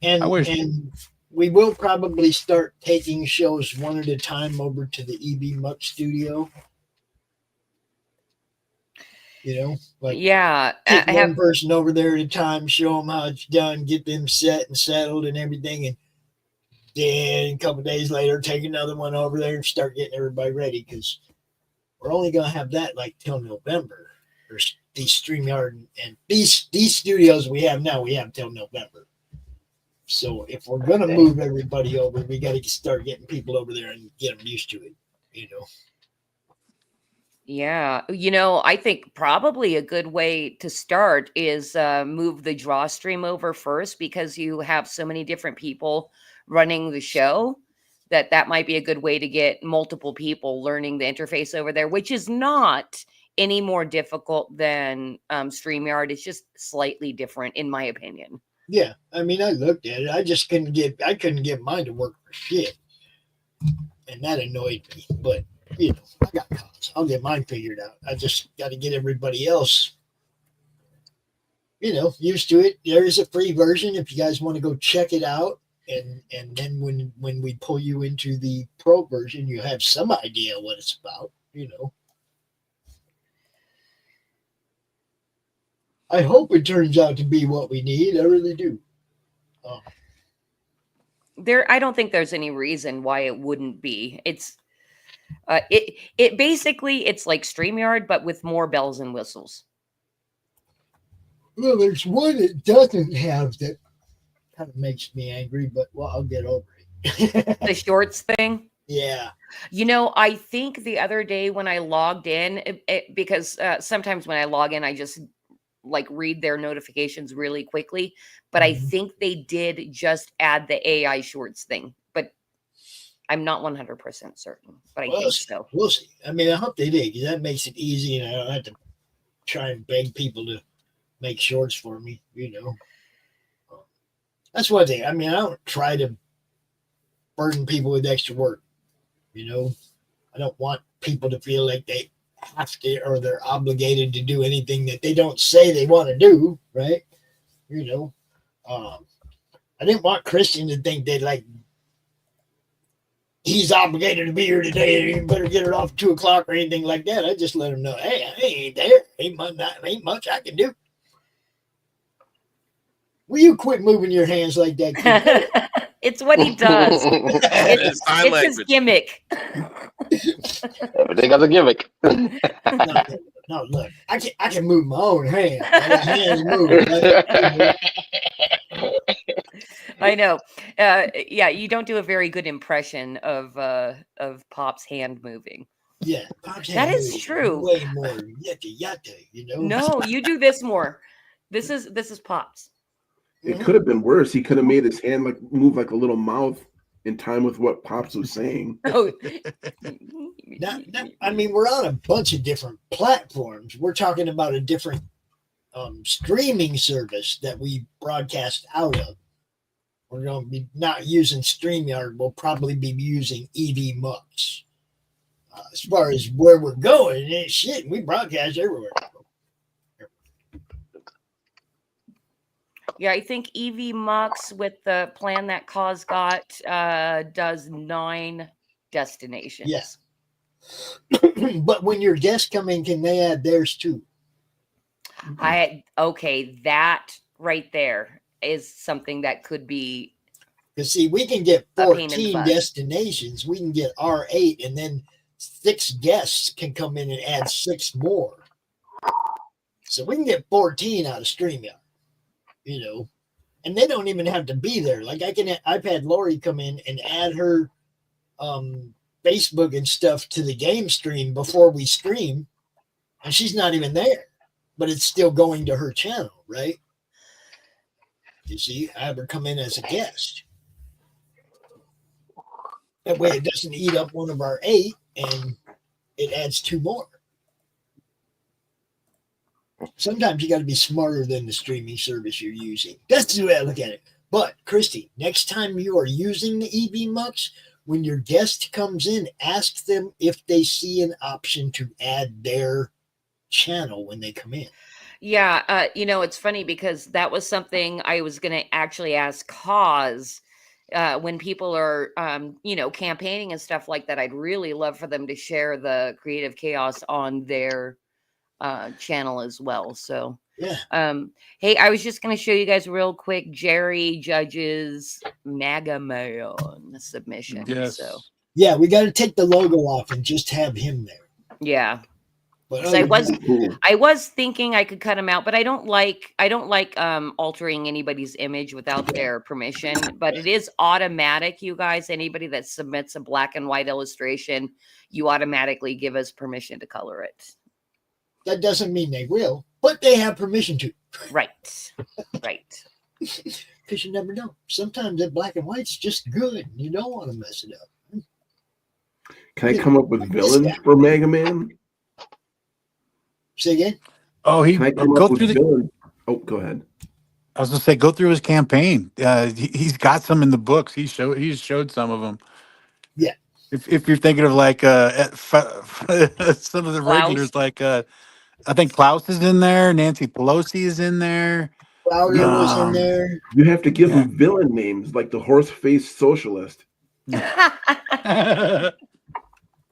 And we will probably start taking shows one at a time over to the EV Muck studio. You know, like take one person over there at a time, show them how it's done, get them set and settled and everything, and then a couple of days later, take another one over there and start getting everybody ready, because we're only gonna have that like till November. There's these StreamYard and these studios we have now, we have till November. So if we're gonna move everybody over, we got to start getting people over there and get them used to it. You know. Yeah, you know, I think probably a good way to start is move the Drawstream over first, because you have so many different people running the show that might be a good way to get multiple people learning the interface over there, which is not any more difficult than StreamYard. It's just slightly different, in my opinion. Yeah, I mean, I looked at it. I just couldn't get mine to work for shit, and that annoyed me. But you know, I got cons. I'll get mine figured out. I just got to get everybody else, you know, used to it. There is a free version if you guys want to go check it out. And then when we pull you into the pro version, you have some idea what it's about, you know. I hope it turns out to be what we need. I really do. I don't think there's any reason why it wouldn't be. It basically, it's like StreamYard, but with more bells and whistles. Well, there's one it doesn't have that kind of makes me angry, but well, I'll get over it. The shorts thing? Yeah. You know, I think the other day when I logged in, because sometimes when I log in, I just like read their notifications really quickly, but I think they did just add the AI shorts thing, but I'm not 100% certain, but I think so. We'll see. I mean, I hope they did, because that makes it easy, and I don't have to try and beg people to make shorts for me, you know. That's one thing. I mean, I don't try to burden people with extra work, you know. I don't want people to feel like they have to or they're obligated to do anything that they don't say they want to do, right? You know. I didn't want Christian to think that, like, he's obligated to be here today and you better get it off at 2 o'clock or anything like that. I just let him know, hey, I ain't there. Ain't much I can do. Will you quit moving your hands like that? It's what he does. It's his gimmick. Everything has a gimmick. No, look, I can move my own hands. My hands moving. I know. Yeah, you don't do a very good impression of Pop's hand moving. Yeah, Pop's hand that is true. Way more yatta, you know. No, you do this more. This is Pop's. It could have been worse. He could have made his hand like move like a little mouth in time with what Pops was saying. Oh, I mean, we're on a bunch of different platforms. We're talking about a different streaming service that we broadcast out of. We're going to be not using StreamYard. We'll probably be using EV Mucks. As far as where we're going, shit, we broadcast everywhere. Yeah, I think EV Mux with the plan that Cause got does 9 destinations. Yes. But when your guests come in, can they add theirs too? Okay, that right there is something that could be. Because see, we can get 14 destinations. We can get R8, and then 6 guests can come in and add 6 more. So we can get 14 out of StreamYard. You know, and they don't even have to be there. Like I've had Lori come in and add her Facebook and stuff to the game stream before we stream, and she's not even there, but it's still going to her channel, right? You see, I have her come in as a guest. That way it doesn't eat up one of our 8 and it adds 2 more. Sometimes you got to be smarter than the streaming service you're using. That's the way I look at it. But, Christy, next time you are using the EV Mux, when your guest comes in, ask them if they see an option to add their channel when they come in. Yeah, it's funny because that was something I was going to actually ask Cause when people are, campaigning and stuff like that. I'd really love for them to share the Creative Chaos on their channel as well. So, yeah. Hey, I was just going to show you guys real quick Jerry Judge's MAGA Man submission. Yes. So, yeah, we got to take the logo off and just have him there. Yeah. But I was thinking I could cut him out, but I don't like altering anybody's image without their permission. But it is automatic, you guys. Anybody that submits a black and white illustration, you automatically give us permission to color it. That doesn't mean they will, but they have permission to. Right. Right. Because you never know. Sometimes that black and white's just good. You don't want to mess it up. Can I come up with villains for Mega Man? Say again? Oh, Can I come up with villains? Oh, go ahead. I was gonna say, go through his campaign. He's got some in the books. He's showed some of them. Yeah. If you're thinking of like some of the regulars, like I think Klaus is in there. Nancy Pelosi is in there. Crowder was in there. You have to give them villain names, like the horse-faced socialist.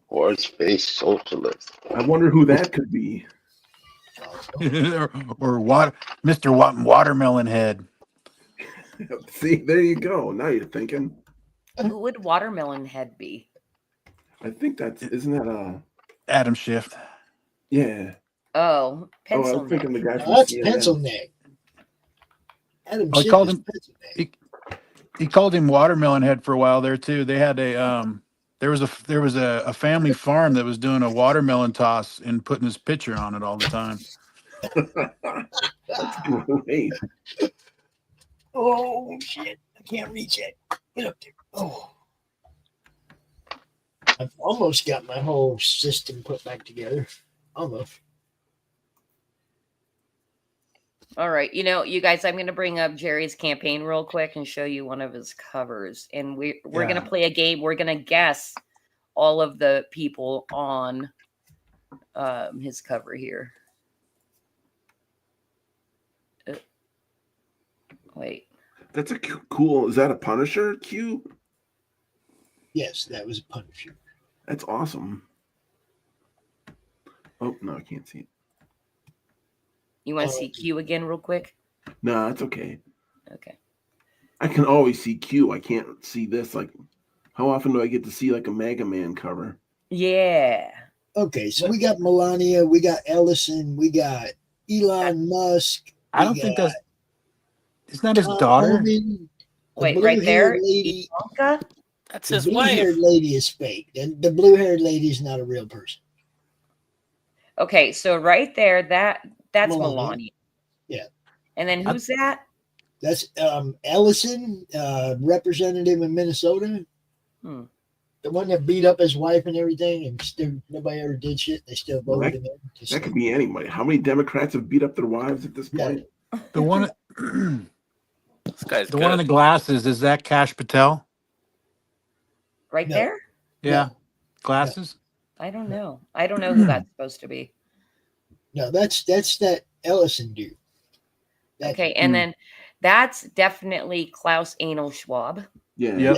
Horse-faced socialist. I wonder who that could be. or Mr. Watermelon Head. See, there you go. Now you're thinking. Who would Watermelon Head be? I think isn't that Adam Schiff? Yeah. Oh, Pencil I was thinking the guy from that's CNN. Pencil Neck. Adam He Schiff called is him. Pencil Neck. He called him Watermelon Head for a while there too. They had there was a family farm that was doing a watermelon toss and putting his picture on it all the time. That's great. Oh shit! I can't reach it. Get up there. Oh, I've almost got my whole system put back together. Almost. All right. You guys, I'm going to bring up Jerry's campaign real quick and show you one of his covers. And we're going to play a game. We're going to guess all of the people on his cover here. Wait. That's a cool. Is that a Punisher Q? Yes, that was a Punisher. That's awesome. Oh no, I can't see it. You want to see Q again real quick? No, that's okay. Okay. I can always see Q. I can't see this. Like, how often do I get to see like a Mega Man cover? Yeah. Okay, so we got Melania, we got Ellison, we got Elon Musk. I don't think that's. Isn't that his daughter? Wait, right there. Lady, That's the his wife. blue-haired lady is fake. And the blue-haired lady is not a real person. Okay, so right there, that's Melania. Yeah. And then who's that? That's Ellison, representative in Minnesota. The one that beat up his wife and everything, and still nobody ever did shit. They still voted him in. That could be anybody. How many Democrats have beat up their wives at this point? The one. This guy's the one in the glasses, is that Kash Patel? Right there? Yeah. Glasses? I don't know. I don't know who that's supposed to be. No, that's that Ellison dude. Okay, and then that's definitely Klaus Anal Schwab. Yeah. Yep.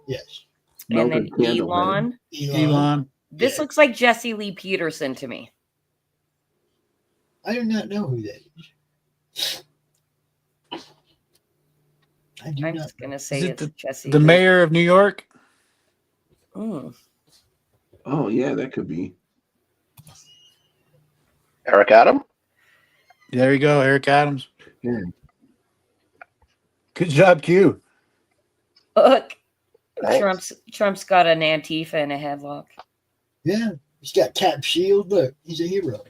Yes. And then Elon. Elon. This looks like Jesse Lee Peterson to me. I do not know who that is. I'm just going to say Is it it's Jesse the Lee. mayor of New York? Mm. Oh, yeah, that could be. Eric Adam? There you go, Eric Adams. Yeah. Good job, Q. Look, Thanks. Trump's got an Antifa and a headlock. Yeah, he's got Cap Shield. Look, he's a hero.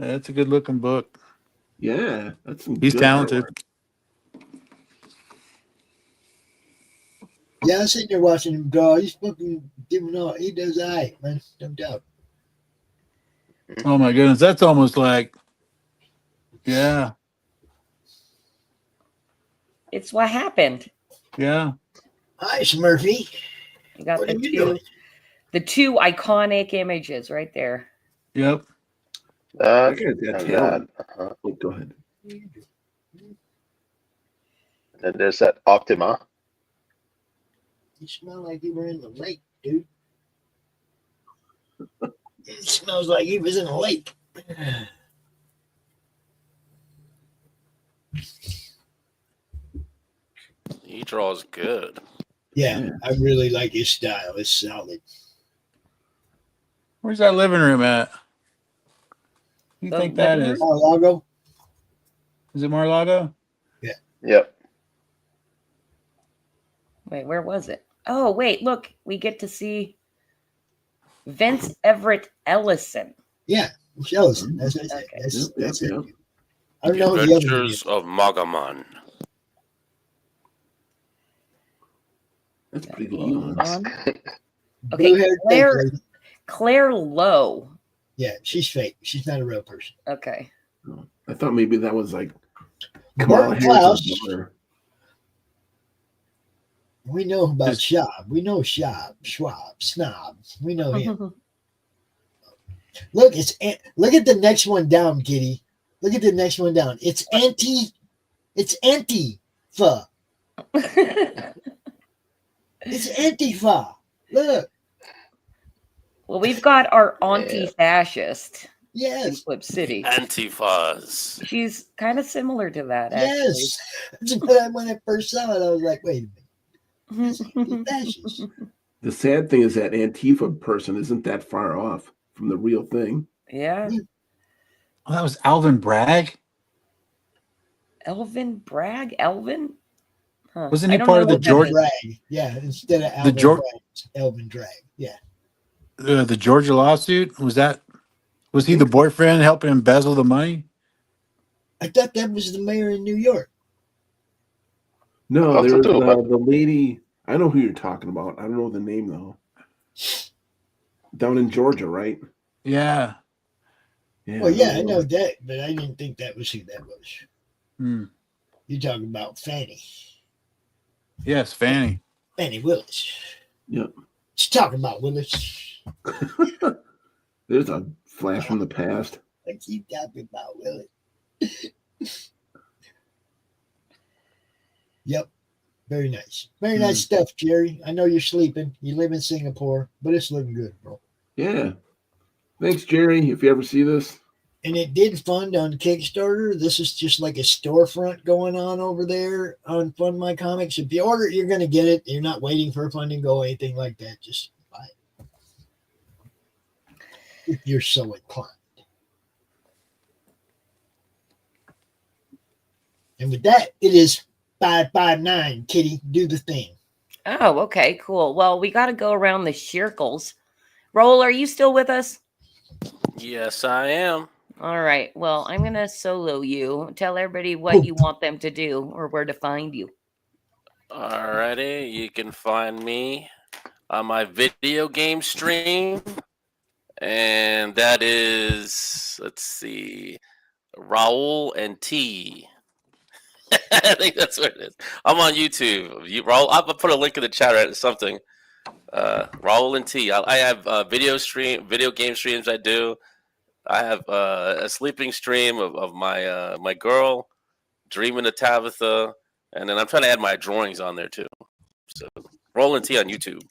That's a good looking book. Yeah, that's some He's good talented. artwork. Yeah, I'm sitting there watching him draw. He's fucking giving all. He does all right, man. No doubt. Oh my goodness, that's almost like, yeah, It's what happened. yeah. Hi, Smurfy. You got What the are you doing? two iconic images right there. Yep. That guy's got and talent. that. Oh, go ahead. Then there's that Optima. You smell like you were in the lake, dude. It smells like he was in a lake. He draws good. Yeah, I really like his style. It's solid. Where's that living room at? You The think that living is? Mar-a-Lago? Is it Mar-a-Lago? Yeah. Yep. Wait, where was it? Oh, wait, look, we get to see Vince Everett Ellison. Yeah, it's Ellison. That's it. That's it. I don't The know who the other one Adventures is. of Magaman. That's pretty good. Okay, Blue-haired Claire, fake lady. Claire Lowe. Yeah, she's fake. She's not a real person. Okay. I thought maybe that was like Bert Kamala Klaus. Harris's daughter. We know about Schwab. We know Schwab, Snob. We know him. Look, look at the next one down, Kitty. Look at the next one down. It's Antifa. It's Antifa. Look. Well, we've got our anti-fascist in Yes. Flip City. Antifaz. She's kind of similar to that, actually. Yes. That's when I first saw it, I was like, wait a minute. Fascist. The sad thing is that Antifa person isn't that far off from the real thing. Yeah. Oh, that was Alvin Bragg. Elvin Bragg? Elvin? Huh. Wasn't I he don't part know of the what that Georgia? is. Drag. Yeah, instead of Alvin Geor- Drag, it's Elvin Drag. Yeah. The Georgia lawsuit? Was he the boyfriend helping embezzle the money? I thought that was the mayor in New York. No, Also there was too, but- the lady. I know who you're talking about. I don't know the name though. Down in Georgia, right? Yeah. Yeah. Well, yeah, I know that, but I didn't think that was who that was. Hmm. You're talking about Fannie. Yes, Fanny. Fannie Willis. Yep. She's talking about Willis. There's a flash from the past. I keep talking about Willis. Yep. Very nice. Very nice stuff, Jerry. I know you're sleeping. You live in Singapore, but it's looking good, bro. Yeah. Thanks, Jerry. If you ever see this. And it did fund on Kickstarter. This is just like a storefront going on over there on Fund My Comics. If you order it, you're going to get it. You're not waiting for a funding go, anything like that. Just buy it. If you're so inclined. And with that, it is 559. Kitty, do the thing. Oh, okay, cool. Well, we got to go around the circles. Roll, are you still with us? Yes, I am. All right. Well, I'm going to solo you. Tell everybody what you want them to do or where to find you. Alrighty, you can find me on my video game stream. And that is, let's see, Raul and T. I think that's what it is. I'm on YouTube. Raul, I'll put a link in the chat or something. Raul and T. I have video game streams I do. I have a sleeping stream of my my girl, Dreaming of Tabitha, and then I'm trying to add my drawings on there too. So Raul and T on YouTube.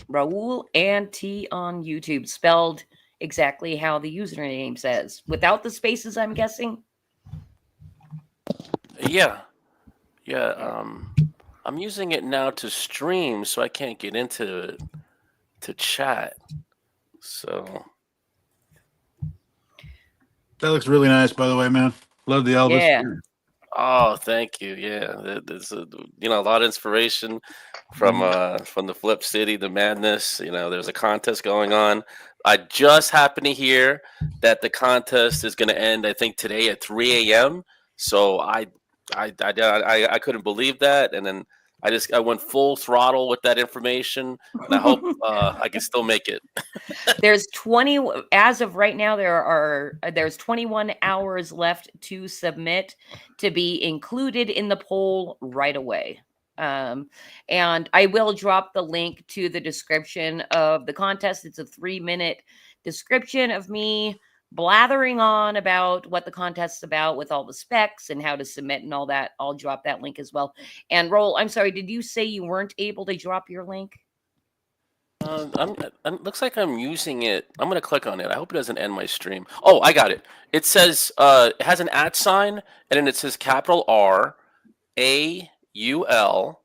Raul and T on YouTube, spelled exactly how the username says, without the spaces, I'm guessing. Yeah. I'm using it now to stream, so I can't get into it to chat. So That looks really nice, by the way, man. Love the Elvis. Yeah. Oh, thank you. Yeah, there's a lot of inspiration from the Flip City, the madness. There's a contest going on. I just happened to hear that the contest is going to end, I think, today at 3 a.m. So I couldn't believe that, and then I went full throttle with that information, and I hope I can still make it. There's 20 as of right now. There's 21 hours left to submit to be included in the poll right away. And I will drop the link to the description of the contest. It's a 3-minute description of me blathering on about what the contest is about with all the specs and how to submit and all that. I'll drop that link as well. And Roll, I'm sorry, did you say you weren't able to drop your link? Looks like I'm using it. I'm gonna click on it. I hope it doesn't end my stream. Oh, I got it. It says it has an @ sign, and then it says capital R A U L,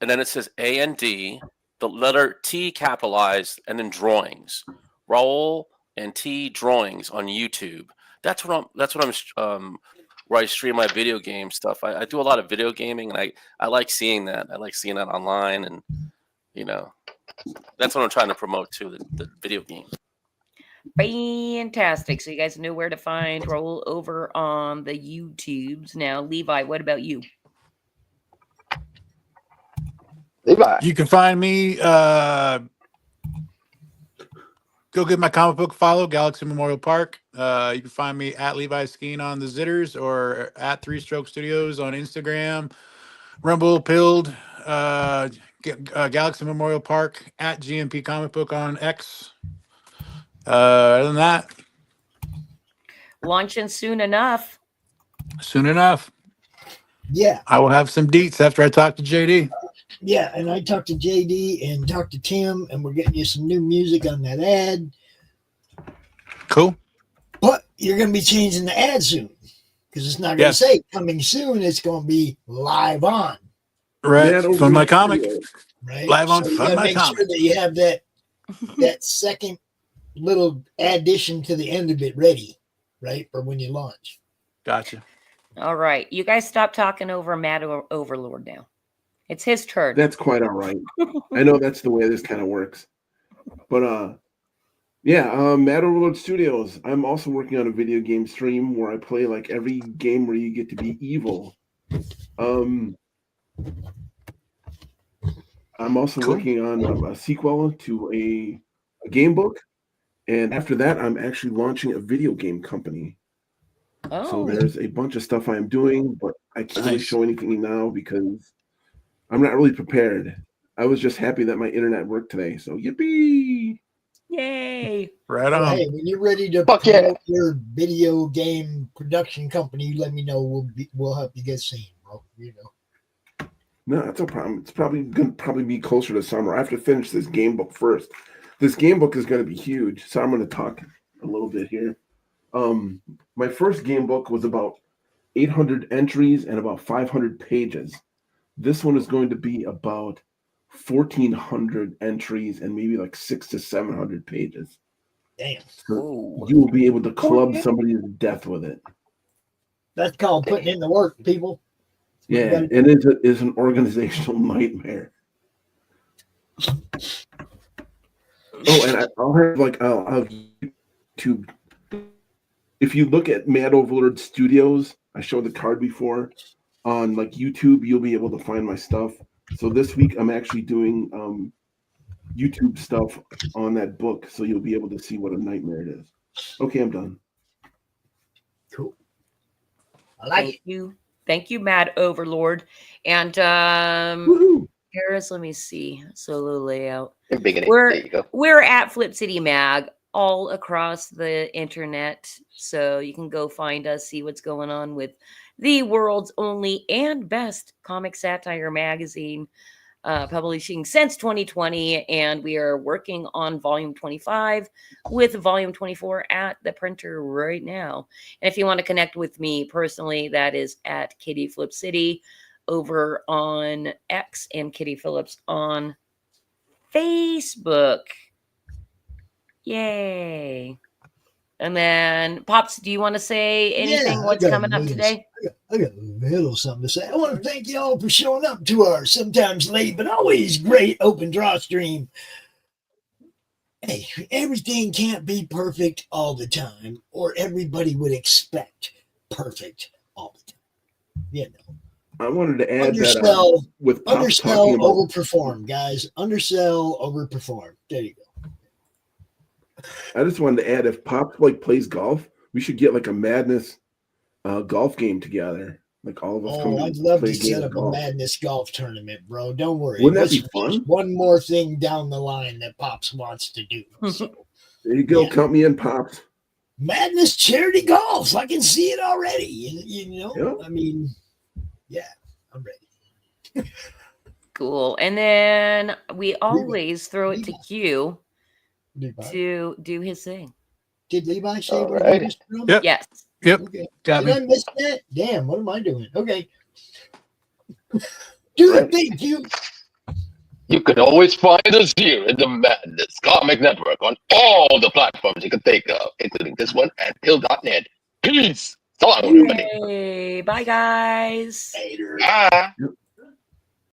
and then it says A N D, the letter T capitalized, and then drawings. Raul and T drawings on YouTube. That's what I'm where I stream my video game stuff. I do a lot of video gaming, and I like seeing that. I like seeing that online, and that's what I'm trying to promote too, the video game. Fantastic. So you guys know where to find Roll over on the YouTubes. Now, Levi, what about you? Levi. You can find me. Go get my comic book follow, Galaxy Memorial Park. You can find me at Levi Skeen on the Zitters or at 3 Stroke Studios on Instagram. Rumble Pilled, Galaxy Memorial Park at GMP Comic Book on X. Other than that, Launching soon enough. Soon enough. Yeah. I will have some deets after I talk to JD. Yeah, and I talked to JD and talked to Tim, and we're getting you some new music on that ad. Cool. But you're going to be changing the ad soon because it's not going to say coming soon. It's going to be live on. Right. Fund my comic. Right. Live on so Fund My make Comic. sure that you have that second little addition to the end of it ready, right, for when you launch. Gotcha. All right. You guys stop talking over Matt Overlord now. It's his turn. That's quite all right. I know that's the way this kind of works. But Matt Overlord Studios. I'm also working on a video game stream where I play like every game where you get to be evil. I'm also working on a sequel to a game book. And after that, I'm actually launching a video game company. Oh. So there's a bunch of stuff I'm doing, but I can't really show anything now because I'm not really prepared. I was just happy that my internet worked today. So yippee! Yay! Right on. Hey, when you're ready to promote your video game production company, let me know. We'll help you get seen, bro. No, that's no problem. It's probably going to be closer to summer. I have to finish this game book first. This game book is going to be huge, so I'm going to talk a little bit here. My first game book was about 800 entries and about 500 pages. This one is going to be about 1,400 entries and maybe like 600 to 700 pages. Damn. So you will be able to club somebody to death with it. That's called putting in the work, people. Yeah, and it is an organizational nightmare. Oh, and I'll have YouTube. If you look at Mad Overlord Studios, I showed the card before. On like YouTube, you'll be able to find my stuff. So this week, I'm actually doing YouTube stuff on that book, so you'll be able to see what a nightmare it is. Okay, I'm done. Cool. I like Thank you. Thank you, Mad Overlord. And Paris, let me see. Solo layout. We're at Flip City Mag all across the internet. So you can go find us, see what's going on with the world's only and best comic satire magazine, publishing since 2020. And we are working on volume 25 with volume 24 at the printer right now. And if you want to connect with me personally, that is at Kitty Flip City over on X and Kitty Phillips on Facebook. Yay. And then, Pops, do you want to say anything? What's coming up today? I got a little something to say. I want to thank you all for showing up to our sometimes late but always great open draw stream. Hey, everything can't be perfect all the time, or everybody would expect perfect all the time. You know. I wanted to add Undersell, that with Pop undersell, talking about overperform, guys. Undersell, overperform. There you go. I just wanted to add, if Pop like plays golf, we should get like a Madness golf game together. Like all of us. Oh, I'd love play to a game set of up a Madness golf tournament, bro. Don't worry. Wouldn't that This be is fun? just one more thing down the line that Pops wants to do. So, There you go. Yeah. Count me in, Pops. Madness charity golf. I can see it already. You know, Yeah. I mean, yeah, I'm ready. Cool. And then we always throw it to Q Levi. to do his thing. Did Levi say All what right. he was from? Yep. Yes. Yep. Okay. Got Did me. I miss that? Damn, what am I doing? Okay. Do it, thank you. You can always find us here in the Madness Comic Network on all the platforms you can think of, including this one and Pill.net. Peace. So long, everybody. Yay. Bye, guys. Later. Bye. Yep.